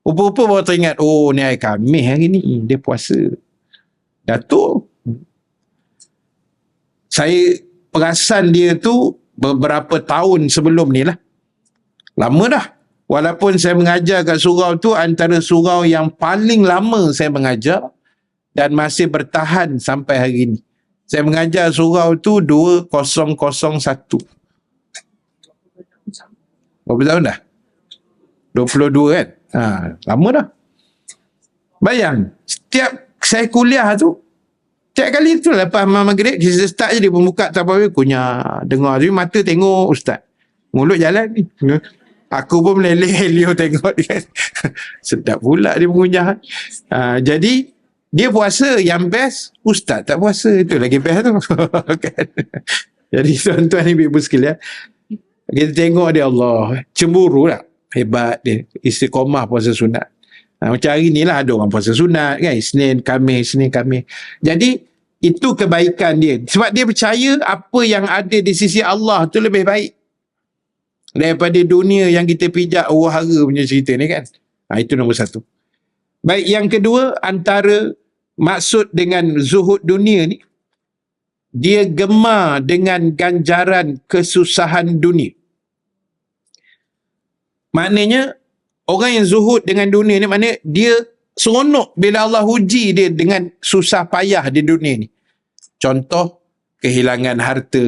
Rupa-rupa baru teringat, oh ni hari Khamis hari ni, dia puasa. Datuk. Saya perasan dia tu beberapa tahun sebelum ni lah. Lama dah. Walaupun saya mengajar kat surau tu, antara surau yang paling lama saya mengajar dan masih bertahan sampai hari ni. Saya mengajar surau tu 2001. Berapa tahun dah? 22 kan? Lama dah. Bayang, setiap saya kuliah tu, setiap kali tu lepas maghrib, kita start je dia pun buka Tupperware, kunyah, dengar. Tapi mata tengok ustaz, mulut jalan ni. Aku pun meleleh-leleh tengok dia. Sedap pula dia mengunyah. Jadi dia puasa, yang best ustaz tak puasa, itu lagi best tu. Kan? Jadi tuan-tuan ibu-ibu sekalian, kita tengok dia, Allah, cemburu lah, hebat dia, istiqomah puasa sunat. Macam hari ni lah ada orang puasa sunat kan, Isnin, Khamis. Jadi itu kebaikan dia, sebab dia percaya apa yang ada di sisi Allah tu lebih baik daripada dunia yang kita pijak wahara punya cerita ni kan. Itu nombor satu. Baik, yang kedua, antara maksud dengan zuhud dunia ni, dia gemar dengan ganjaran kesusahan dunia. Maknanya orang yang zuhud dengan dunia ni, maknanya dia seronok bila Allah uji dia dengan susah payah di dunia ni. Contoh, kehilangan harta,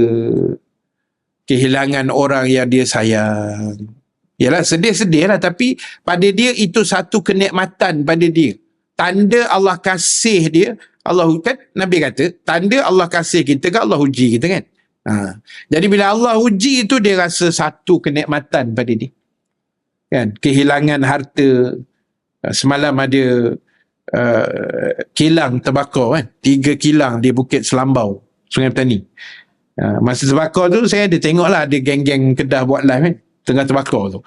kehilangan orang yang dia sayang. Yalah, sedih-sedih lah, tapi pada dia itu satu kenikmatan pada dia. Tanda Allah kasih dia. Allah kan, Nabi kata, tanda Allah kasih kita kan Allah uji kita kan. Jadi bila Allah uji itu, dia rasa satu kenikmatan pada dia. Kan, kehilangan harta. Semalam ada kilang terbakar kan, 3 kilang di Bukit Selambau, Sungai Petani. Masa terbakar tu saya ada tengok lah, ada geng-geng Kedah buat live kan, tengah terbakar tu.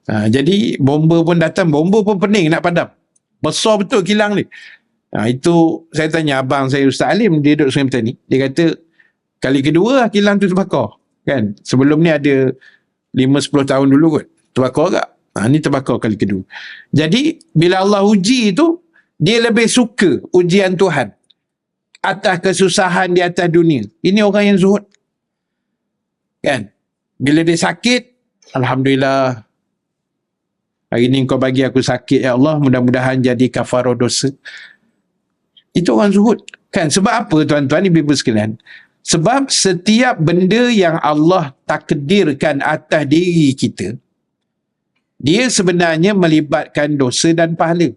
Jadi bomba pun datang, bomba pun pening nak padam, besar betul kilang ni. Itu saya tanya abang saya Ustaz Alim, dia duduk Sungai Petani, dia kata kali kedua kilang tu terbakar kan. Sebelum ni ada 5-10 tahun dulu kot terbakar agak. Ni terbakar kali kedua. Jadi bila Allah uji tu, dia lebih suka ujian Tuhan atas kesusahan di atas dunia. Ini orang yang zuhud kan. Bila dia sakit, alhamdulillah Hari ni kau bagi aku sakit ya Allah, mudah-mudahan jadi kafarah dosa. Itu orang zuhud. Kan? Sebab apa tuan-tuan ibu-ibu sekalian? Sebab setiap benda yang Allah takdirkan atas diri kita, dia sebenarnya melibatkan dosa dan pahala.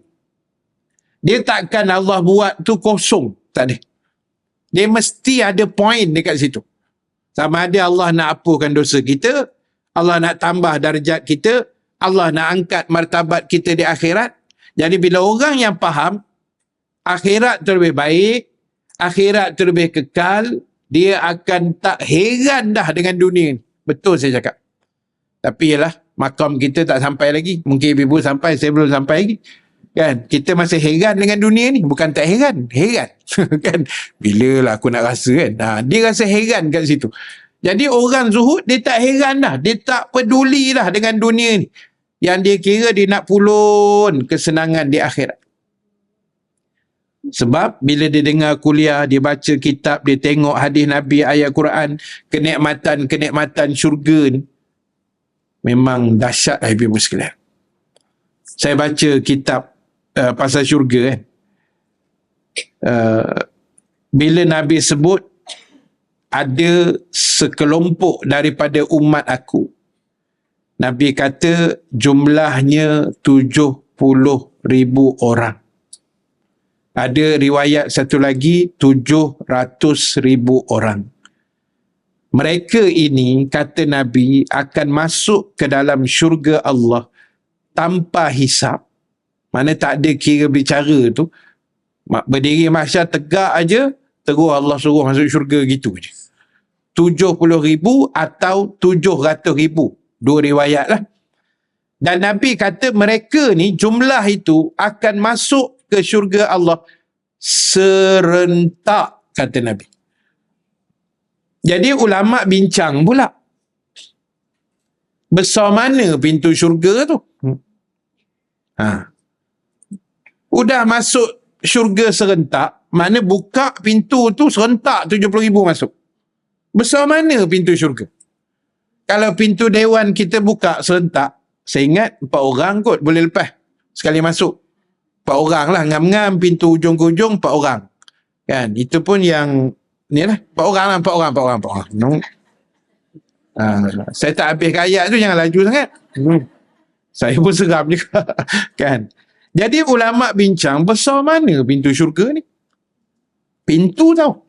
Dia takkan Allah buat tu kosong. Tak ada. Dia mesti ada point dekat situ. Sama ada Allah nak hapuskan dosa kita, Allah nak tambah darjat kita, Allah nak angkat martabat kita di akhirat. Jadi bila orang yang faham akhirat tu lebih baik, akhirat tu lebih kekal, dia akan tak heran dah dengan dunia ni. Betul saya cakap. Tapi yalah, makam kita tak sampai lagi. Mungkin ibu sampai, saya belum sampai lagi. Kan? Kita masih heran dengan dunia ni. Bukan tak heran. Heran. Kan? Bila lah aku nak rasa kan. Dia rasa heran kat situ. Jadi orang zuhud, dia tak heran dah. Dia tak peduli dah dengan dunia ni. Yang dia kira dia nak pulun kesenangan di akhirat. Sebab bila dia dengar kuliah, dia baca kitab, dia tengok hadis Nabi, ayat Quran, kenikmatan syurga ni, memang dahsyat lah ibu-ibu sekalian. Saya baca kitab pasal syurga kan. Bila Nabi sebut ada sekelompok daripada umat aku, Nabi kata jumlahnya 70,000 orang. Ada riwayat satu lagi 700,000 orang. Mereka ini, kata Nabi, akan masuk ke dalam syurga Allah tanpa hisap. Mana tak ada kira bicara tu. Berdiri mahsyar tegak aja, terus Allah suruh masuk syurga gitu je. 70,000 atau 700,000. Dua riwayat lah. Dan Nabi kata mereka ni, jumlah itu akan masuk ke syurga Allah serentak, kata Nabi. Jadi ulama bincang pula, besar mana pintu syurga tu? Udah masuk syurga serentak, mana buka pintu tu serentak 70,000 masuk. Besar mana pintu syurga? Kalau pintu dewan kita buka serentak, saya ingat 4 orang kot boleh lepas sekali masuk. 4 orang lah, ngam-ngam pintu ujung ke ujung 4 orang. Kan? Itu pun yang ni lah, 4 orang lah, 4 orang. No. Saya tak habis ayat tu, jangan laju sangat. Saya pun seram juga. Kan? Jadi ulama bincang, besar mana pintu syurga ni? Pintu tau.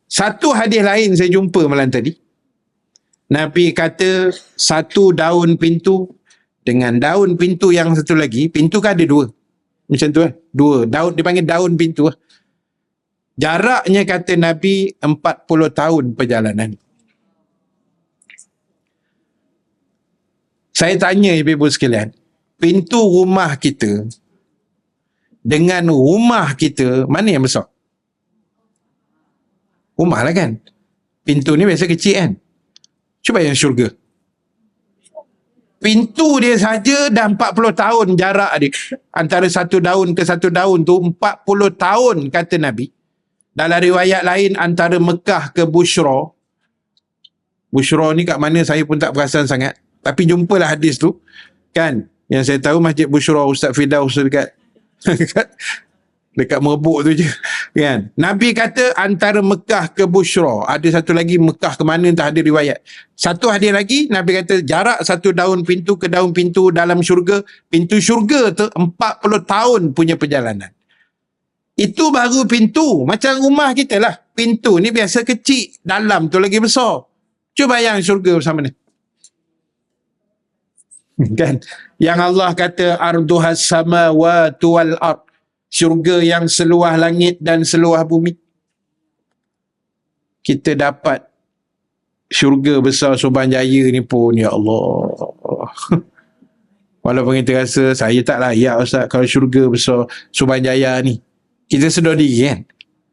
Satu hadis lain saya jumpa malam tadi. Nabi kata satu daun pintu dengan daun pintu yang satu lagi, pintu kan ada 2. Macam tu lah. 2. Daun, dia panggil daun pintu lah. Jaraknya kata Nabi 40 tahun perjalanan. Saya tanya ibu-ibu sekalian, pintu rumah kita dengan rumah kita, mana yang besar? Rumah lah kan. Pintu ni biasa kecil kan. Cuba yang syurga. Pintu dia saja dah 40 tahun jarak dia. Antara satu daun ke satu daun tu 40 tahun kata Nabi. Dalam riwayat lain antara Mekah ke Bushra. Bushra ni kat mana saya pun tak perasan sangat. Tapi jumpalah hadis tu. Kan? Yang saya tahu Masjid Bushra Ustaz Firdaus dekat dekat Merbuk tu je. Kan? Nabi kata antara Mekah ke Bushra. Ada satu lagi Mekah ke mana entah, ada riwayat. Satu hadis lagi Nabi kata jarak satu daun pintu ke daun pintu dalam syurga. Pintu syurga tu 40 tahun punya perjalanan. Itu baru pintu. Macam rumah kita lah. Pintu ni biasa kecil. Dalam tu lagi besar. Cuba bayang syurga bersama ni. Kan? Yang Allah kata arduhas samawati wal ard. Syurga yang seluas langit dan seluas bumi. Kita dapat syurga besar Subanjaya ni pun, ya Allah. Walaupun kita rasa saya tak layak Ustaz kalau syurga besar Subanjaya ni. Kita sedar diri kan.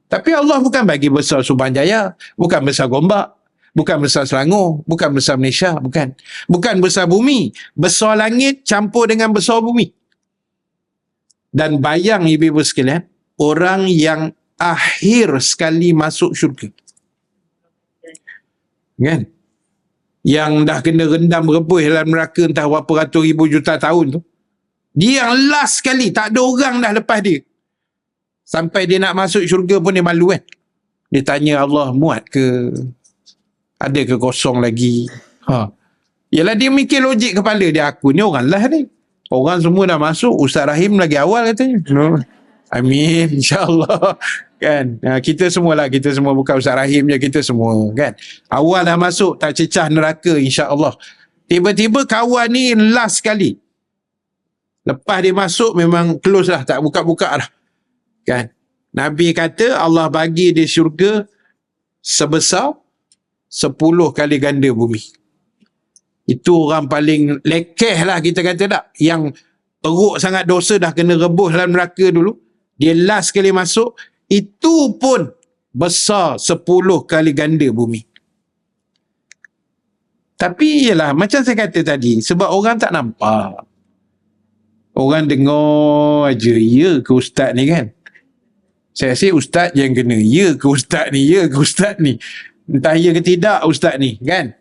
Tapi Allah bukan bagi besar Subanjaya, bukan besar Gombak, bukan besar Selangor, bukan besar Malaysia, bukan. Bukan besar bumi, besar langit campur dengan besar bumi. Dan bayang ibu-ibu sekalian, orang yang akhir sekali masuk syurga. Kan? yang dah kena rendam rebus dalam neraka entah berapa ratus ribu juta tahun tu, dia yang last sekali, tak ada orang dah lepas dia. Sampai dia nak masuk syurga pun dia malu kan. Dia tanya Allah, muat ke? Ada ke kosong lagi? Yalah, dia mikir logik kepala dia, aku ni orang lah ni. Orang semua dah masuk, Ustaz Rahim lagi awal katanya. No. Amin, insyaAllah. Kan? Kita semua bukan Ustaz Rahim je, kita semua kan. Awal dah masuk, tak cecah neraka insyaAllah. Tiba-tiba kawan ni last sekali. Lepas dia masuk memang close lah, tak buka-buka dah. Kan? Nabi kata Allah bagi di syurga sebesar 10 kali ganda bumi. Itu orang paling lekeh lah kita kata tak. Yang teruk sangat dosa, dah kena rebus dalam neraka dulu. Dia last kali masuk, itu pun besar 10 kali ganda bumi. Tapi ialah macam saya kata tadi, sebab orang tak nampak. Orang dengar aja, ya ke ustaz ni kan. Saya rasa ustaz yang kena, ya ke ustaz ni, ya ke ustaz ni. Entah ya ke tidak ustaz ni kan.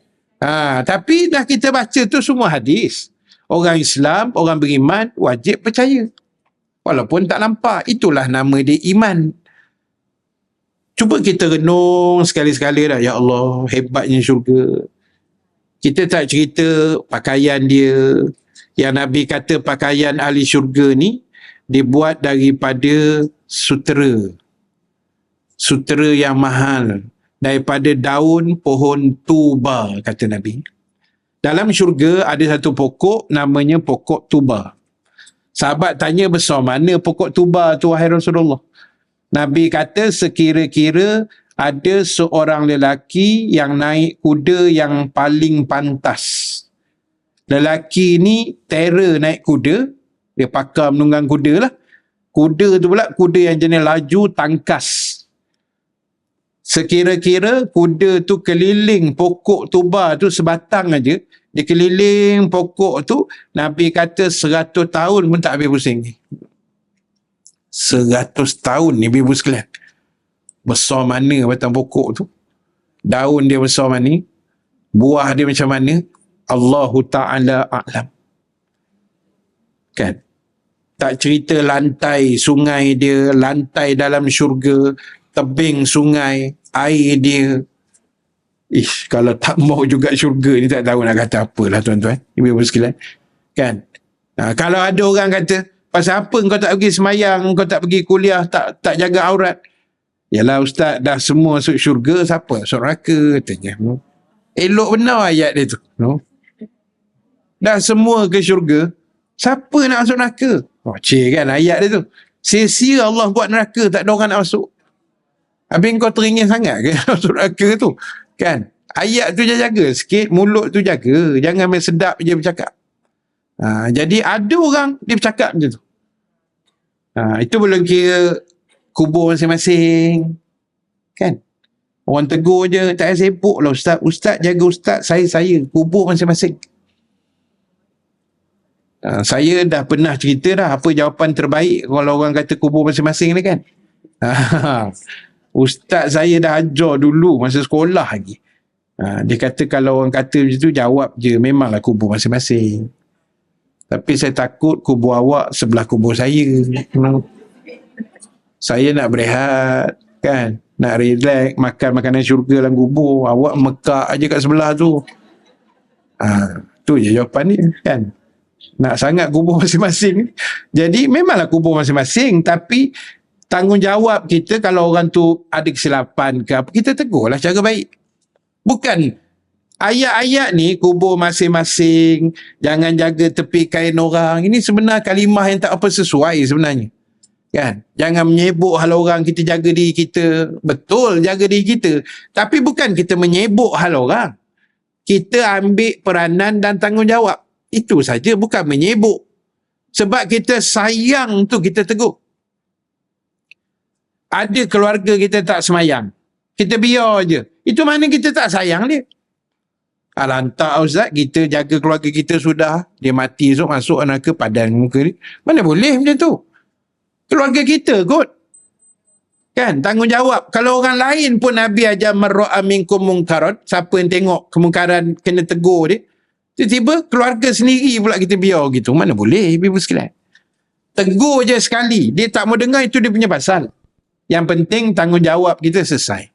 Tapi dah kita baca tu semua hadis. Orang Islam, orang beriman wajib percaya. Walaupun tak nampak. Itulah nama dia iman. Cuba kita renung sekali-sekali dah. Ya Allah, hebatnya syurga. Kita tak cerita pakaian dia. Yang Nabi kata pakaian ahli syurga ni dibuat daripada sutera. Sutera yang mahal. Daripada daun pohon tuba, kata Nabi. Dalam syurga ada satu pokok namanya pokok tuba. Sahabat tanya, besar mana pokok tuba tu wahai Rasulullah? Nabi kata sekira-kira ada seorang lelaki yang naik kuda yang paling pantas. Lelaki ni terror naik kuda. Dia pakar menunggang kuda lah. Kuda tu pula kuda yang jenis laju tangkas. Sekira-kira kuda tu keliling pokok tuba tu sebatang aja, dia keliling pokok tu, Nabi kata 100 tahun pun tak habis pusing ni. 100 tahun ni ibu sekalian. Besar mana batang pokok tu? Daun dia besar mana? Buah dia macam mana? Allahu Ta'ala a'lam. Kan? Tak cerita lantai sungai dia, lantai dalam syurga, tebing sungai, air dia. Kalau tak mau juga syurga ni, tak tahu nak kata apalah tuan-tuan, ibu-ibu sekalian. Kan? Kalau ada orang kata, pasal apa kau tak pergi semayang, kau tak pergi kuliah, tak jaga aurat? Yalah ustaz, dah semua masuk syurga, siapa masuk neraka? Katanya. Elok benar ayat dia tu. No? Dah semua ke syurga, siapa nak masuk neraka? Kan ayat dia tu. Sia-sia Allah buat neraka, tak ada orang nak masuk. Habis kau teringin sangat ke masuk neraka tu? Kan? Ayat tu jaga sikit, mulut tu jaga. Jangan main sedap je bercakap. Jadi ada orang dia bercakap macam tu. Itu belum kira kubur masing-masing. Kan? Orang tegur je, tak payah sibuk lah ustaz. Ustaz jaga ustaz, saya. Kubur masing-masing. Saya dah pernah cerita dah apa jawapan terbaik kalau orang kata kubur masing-masing ni kan. Ustaz saya dah ajar dulu masa sekolah lagi. Dia kata kalau orang kata macam tu, jawab je, memanglah kubur masing-masing. Tapi saya takut kubur awak sebelah kubur saya. Saya nak berehat kan, nak relax, makan makanan syurga dalam kubur. Awak mekak aje kat sebelah tu. Tu je jawapan dia kan. Nak sangat kubur masing-masing. Jadi memanglah kubur masing-masing, tapi tanggungjawab kita kalau orang tu ada kesilapan ke apa, kita tegurlah cara baik. Bukan ayat-ayat ni kubur masing-masing, jangan jaga tepi kain orang. Ini sebenarnya kalimah yang tak apa sesuai sebenarnya. Kan? Jangan menyebuk hal orang, kita jaga diri kita. Betul jaga diri kita, tapi bukan kita menyebuk hal orang. Kita ambil peranan dan tanggungjawab. Itu saja, bukan menyebuk. Sebab kita sayang tu kita tegur. Ada keluarga kita tak semayang, kita biar je. Itu mana kita tak sayang dia. Lantak ustaz, kita jaga keluarga kita sudah, dia mati esok masuk neraka padan muka ni. Mana boleh macam tu. Keluarga kita kot. Kan, tanggungjawab. Kalau orang lain pun Nabi ajar marra'a minkum munkaran, siapa yang tengok kemungkaran kena tegur dia, tiba-tiba keluarga sendiri pula kita biar gitu. Mana boleh, ibu sekalian. Tegur je sekali, dia tak mau dengar, itu dia punya pasal. Yang penting tanggungjawab kita selesai.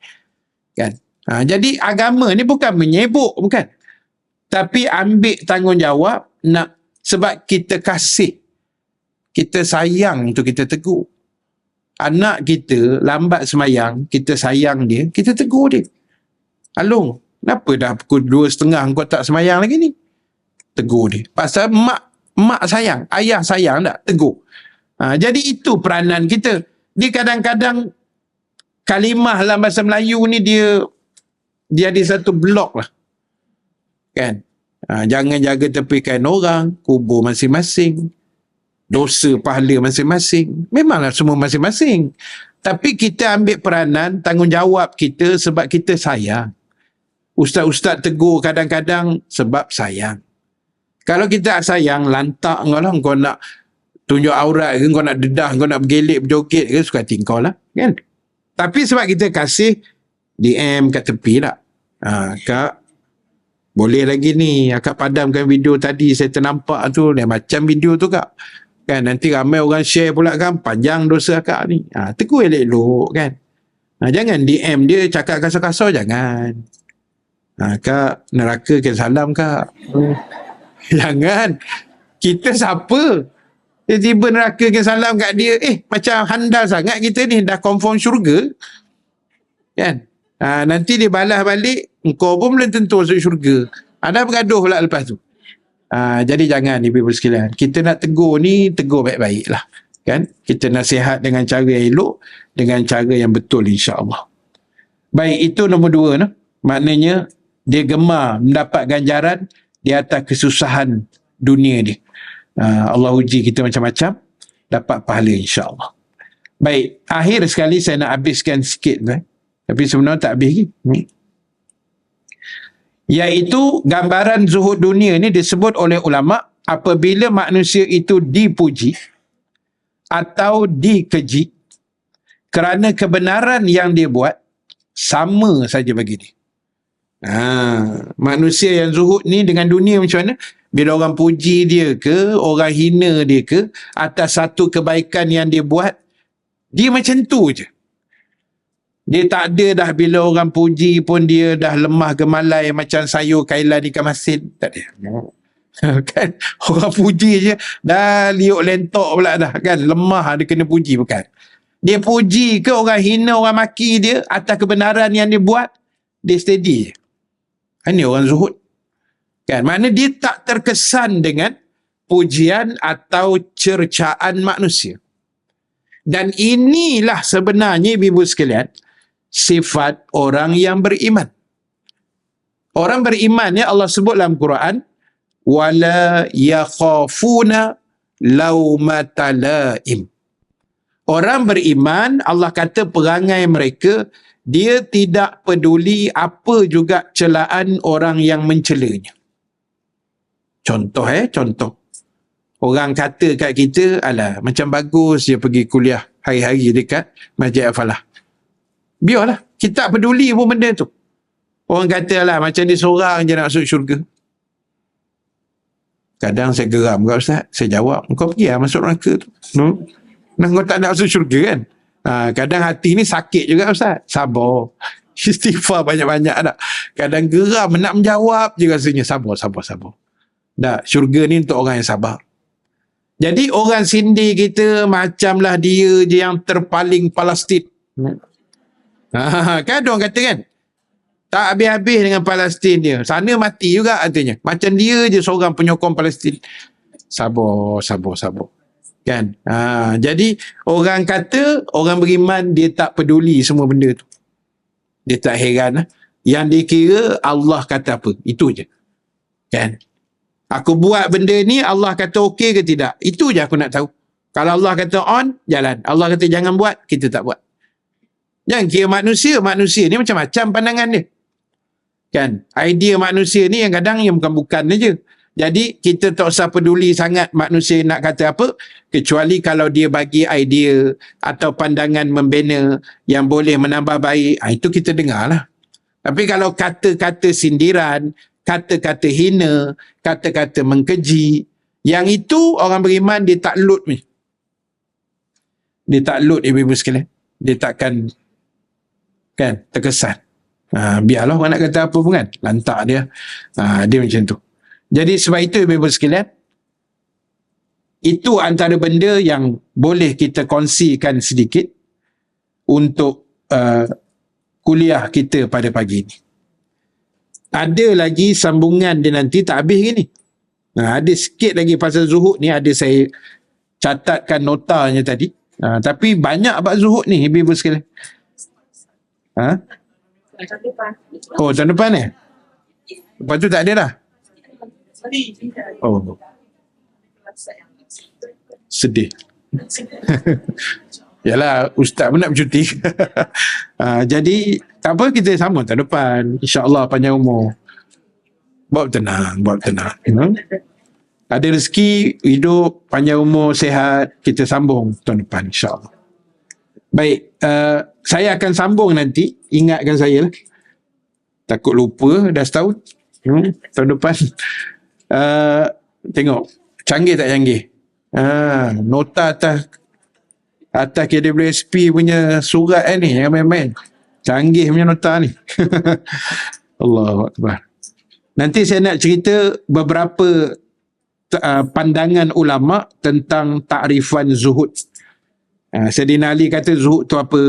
Kan? Jadi agama ni bukan menyebuk, bukan. Tapi ambil tanggungjawab nak, sebab kita kasih, kita sayang tu kita tegur. Anak kita lambat semayang, kita sayang dia, kita tegur dia. Alung, kenapa dah pukul 2:30 kau tak semayang lagi ni? Tegur dia. Pasal mak sayang, ayah sayang tak? Tegur. Jadi itu peranan kita. Dia kadang-kadang kalimah dalam bahasa Melayu ni dia ada satu blok lah. Kan? Jangan jaga tepikan orang, kubur masing-masing, dosa pahala masing-masing. Memanglah semua masing-masing. Tapi kita ambil peranan, tanggungjawab kita sebab kita sayang. Ustaz-ustaz tegur kadang-kadang sebab sayang. Kalau kita sayang, lantak kau lah. Kau nak tunjuk aurat ke, kau nak dedah, kau nak bergelik, berjoget ke, suka hati kau lah. Kan? Tapi sebab kita kasih, DM kat tepi lah. Kak, boleh lagi ni, akak padamkan video tadi, saya ternampak tu, macam video tu kak. Kan, nanti ramai orang share pula kan, panjang dosa akak ni. Tegur elok-elok kan. Jangan DM dia cakap kasar-kasar, jangan. Kak, neraka ke salam kak. Jangan. Kita siapa? Tiba-tiba neraka ke salam kat dia, macam handal sangat kita ni, dah confirm syurga. Kan? Nanti dia balas balik, engkau pun belum tentu masuk syurga. Dah bergaduh pula lepas tu. Jadi jangan ibu-ibu sekalian. Kita nak tegur ni, tegur baik-baik lah. Kan? Kita nasihat dengan cara yang elok, dengan cara yang betul insya-Allah. Baik, itu nombor 2. No? Maknanya, dia gemar mendapat ganjaran di atas kesusahan dunia dia. Allah uji kita macam-macam, dapat pahala insya-Allah. Baik, akhir sekali saya nak habiskan sikit. Tapi sebenarnya tak habis lagi. Iaitu gambaran zuhud dunia ni disebut oleh ulama apabila manusia itu dipuji atau dikeji kerana kebenaran yang dia buat, sama saja bagi dia. Manusia yang zuhud ni dengan dunia macam mana? Bila orang puji dia ke, orang hina dia ke, atas satu kebaikan yang dia buat, dia macam tu je. Dia tak ada dah bila orang puji pun dia dah lemah gemalai macam sayur kailan ikan masin. Tak ada. Kan? Orang puji je dah liuk lentok pula dah. Kan? Lemah dia kena puji, bukan. Dia puji ke orang hina, orang maki dia atas kebenaran yang dia buat, dia steady je. Ini orang zuhud. Kan? Maknanya dia tak terkesan dengan pujian atau cercaan manusia. Dan inilah sebenarnya ibu-ibu sekalian, sifat orang yang beriman. Orang beriman ya Allah sebut dalam Quran, wala yakhafuna laumata laim. Orang beriman, Allah kata perangai mereka, dia tidak peduli apa juga celaan orang yang mencelanya. Contoh contoh. Orang kata kat kita, alah macam bagus dia pergi kuliah hari-hari dekat Masjid Al-Falah. Biarlah, kita tak peduli pun benda tu. Orang kata lah macam dia seorang je nak masuk syurga. Kadang saya geram kat Ustaz, saya jawab, kau pergi lah masuk neraka tu. Kau tak nak masuk syurga kan? Kadang hati ni sakit juga Ustaz. Sabar. Istighfar banyak-banyak tak. Kadang geram nak menjawab je rasanya. Sabar. Tak, syurga ni untuk orang yang sabar. Jadi orang sindir kita macamlah dia je yang terpaling Palestin. Kan orang kata kan, tak habis-habis dengan Palestin dia. Sana mati juga artinya. Macam dia je seorang penyokong Palestin. Sabar. Kan? Jadi orang kata, orang beriman dia tak peduli semua benda tu. Dia tak heran lah. Yang dia kira Allah kata apa. Itu je. Kan? Aku buat benda ni, Allah kata okey ke tidak? Itu je aku nak tahu. Kalau Allah kata on, jalan. Allah kata jangan buat, kita tak buat. Jangan kira manusia. Manusia ni macam-macam pandangan dia. Kan? Idea manusia ni yang kadang yang bukan-bukan je. Jadi kita tak usah peduli sangat manusia nak kata apa, kecuali kalau dia bagi idea atau pandangan membina yang boleh menambah baik, itu kita dengar lah. Tapi kalau kata-kata sindiran, kata-kata hina, kata-kata mengkeji, yang itu orang beriman dia tak lut ni. Dia tak lut ibu-ibu sekalian. Dia takkan terkesan. Biarlah orang nak kata apa pun kan. Lantak dia. Dia macam tu. Jadi sebab itu ibu-ibu sekalian, itu antara benda yang boleh kita kongsikan sedikit untuk kuliah kita pada pagi ini. Ada lagi sambungan dia nanti tak habis gini. Ada sikit lagi pasal zuhud ni, ada saya catatkan notanya tadi. Tapi banyak bab zuhud ni ibu-ibu sekalian. Oh, tahun depan ni? Lepas tu tak ada dah? Oh. Sedih. Yalah, ustaz pun nak bercuti. Jadi, tak apa, kita sambung tahun depan. InsyaAllah panjang umur. Buat tenang. Ada rezeki, hidup, panjang umur, sihat, kita sambung tahun depan, insyaAllah. Baik, saya akan sambung nanti. Ingatkan saya lah. Takut lupa, dah setahun. Tahun depan. Tengok, canggih tak canggih? Nota atas KWSP punya surat ni, yang main-main. Canggih punya nota ni. Allahu Akbar. Nanti saya nak cerita beberapa pandangan ulama tentang takrifan zuhud. Sayyidina Ali kata zuhud tu apa,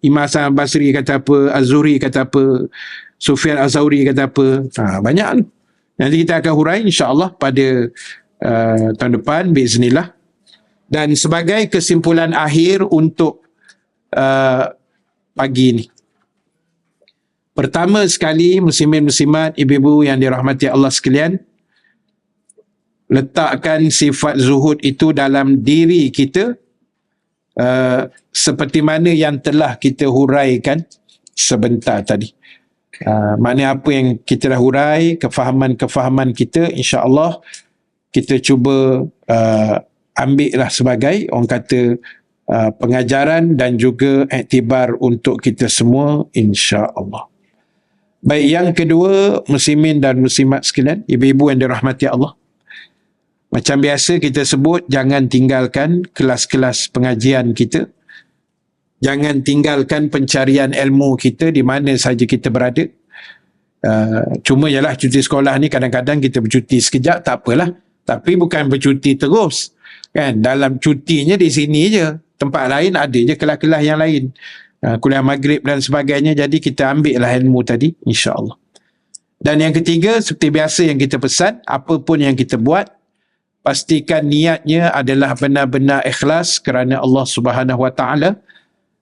Imam Hasan Basri kata apa, Az-Zuhri kata apa, Sufyan Az-Zawri kata apa. Banyak ni. Nanti kita akan hurai insya-Allah pada tahun depan biiznillah. Dan sebagai kesimpulan akhir untuk pagi ini. Pertama sekali, muslimin-muslimat, ibu-ibu yang dirahmati Allah sekalian, letakkan sifat zuhud itu dalam diri kita seperti mana yang telah kita huraikan sebentar tadi. Maknanya apa yang kita dah hurai, kefahaman-kefahaman kita, insya-Allah kita cuba ambillah sebagai orang kata pengajaran dan juga iktibar untuk kita semua, insya-Allah. Baik, yang kedua, muslimin dan muslimat sekalian, ibu-ibu yang dirahmati Allah. Macam biasa kita sebut, jangan tinggalkan kelas-kelas pengajian kita. Jangan tinggalkan pencarian ilmu kita di mana saja kita berada. Cuma ialah cuti sekolah ni kadang-kadang kita bercuti sekejap, tak apalah. Tapi bukan bercuti terus. Kan? Dalam cutinya di sini je. Tempat lain ada je kelas-kelas yang lain. Kuliah maghrib dan sebagainya. Jadi kita ambil lah ilmu tadi, insya-Allah. Dan yang ketiga, seperti biasa yang kita pesan, apa pun yang kita buat, pastikan niatnya adalah benar-benar ikhlas kerana Allah Subhanahu Wa Taala,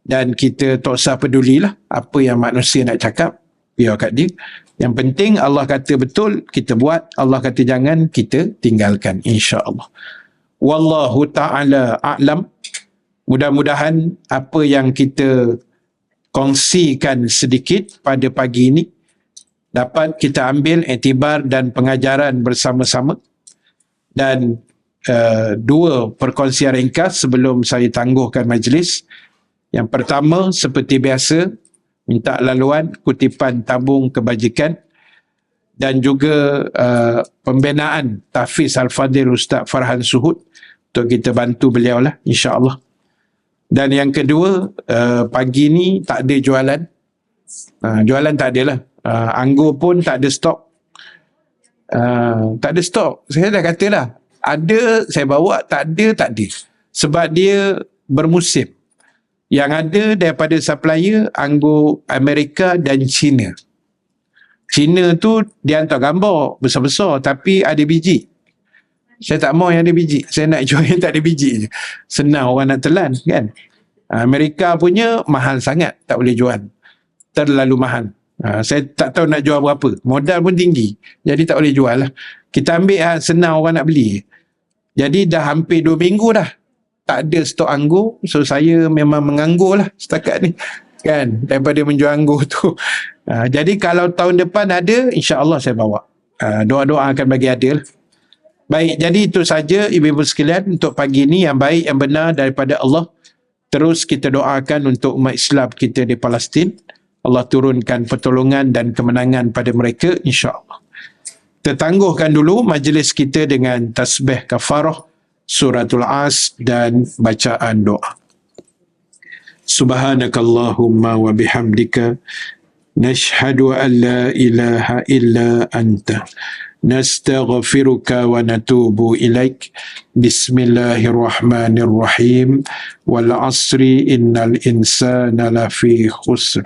dan kita tak usah pedulilah apa yang manusia nak cakap, biar kat dia. Yang penting Allah kata betul, kita buat. Allah kata jangan, kita tinggalkan, insya-Allah. Wallahu ta'ala a'lam. Mudah-mudahan apa yang kita kongsikan sedikit pada pagi ini dapat kita ambil iktibar dan pengajaran bersama-sama. Dan dua perkongsian ringkas sebelum saya tangguhkan majlis. Yang pertama, seperti biasa, minta laluan kutipan tabung kebajikan dan juga pembinaan Tahfiz Al-Fadhil Ustaz Farhan Suhud untuk kita bantu beliau lah, insya-Allah. Dan yang kedua, pagi ni tak ada jualan. Jualan tak ada lah. Anggur pun tak ada stok. Tak ada stok. Saya dah kata lah. Ada, saya bawa. Tak ada, tak ada. Sebab dia bermusim. Yang ada daripada supplier, anggur Amerika dan China. China tu dia hantar gambar besar-besar tapi ada biji. Saya tak mau yang ada biji. Saya nak jual yang tak ada biji je. Senang orang nak telan kan. Amerika punya mahal sangat. Tak boleh jual. Terlalu mahal. Saya tak tahu nak jual berapa. Modal pun tinggi. Jadi tak boleh jual lah. Kita ambil senang orang nak beli. Jadi dah hampir 2 minggu dah. Tak ada stok anggur. So saya memang menganggur lah setakat ni. Kan. Daripada menjual anggur tu. Jadi kalau tahun depan ada, insya-Allah saya bawa. Doa-doa akan bagi ada lah. Baik, jadi itu saja ibu-ibu sekalian untuk pagi ini, yang baik, yang benar daripada Allah. Terus kita doakan untuk umat Islam kita di Palestin. Allah turunkan pertolongan dan kemenangan pada mereka, insya-Allah. Kita tangguhkan dulu majlis kita dengan tasbih kafarah, suratul As dan bacaan doa. Subhanakallahumma wa bihamdika nashhadu an la ilaha illa anta nastaghfiruka wa natubu ilaik. Bismillahirrahmanirrahim. Wal asri innal insana lafi khusr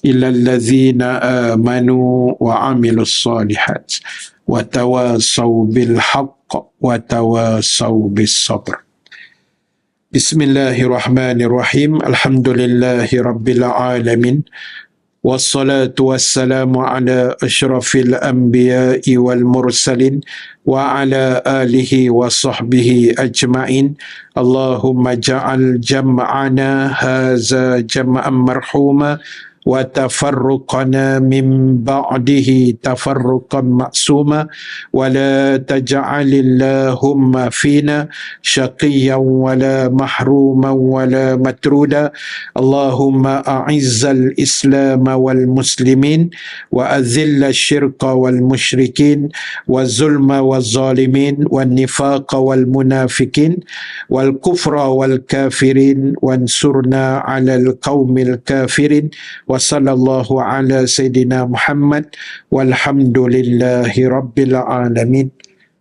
illa allazina amanu wa amilus salihat wa tawasaw bil haqq wa tawasaw bis sabr. Bismillahirrahmanirrahim. Alhamdulillahi rabbil alamin. Wassalatu wassalamu ala ashrafil anbiya'i wal mursalin wa ala alihi wa sahbihi ajma'in. Allahumma ja'al jam'ana haza jam'an marhuma wa tafarruqana min ba'dihi tafarruqan ma'suma wa la taj'alillahumma fina syaqiyyan wa la mahruman wa la matruda. Allahumma a'izzal islam wal muslimin wa azilla syirqa wal musyrikin wa zulma wal zalimin wa nifaqa wal munafikin wal kufra wal kafirin wansurna ala al qawmil kafirin. Wa sallallahu ala Sayyidina Muhammad walhamdulillahi rabbil alamin.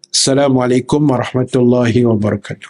Assalamualaikum warahmatullahi wabarakatuh.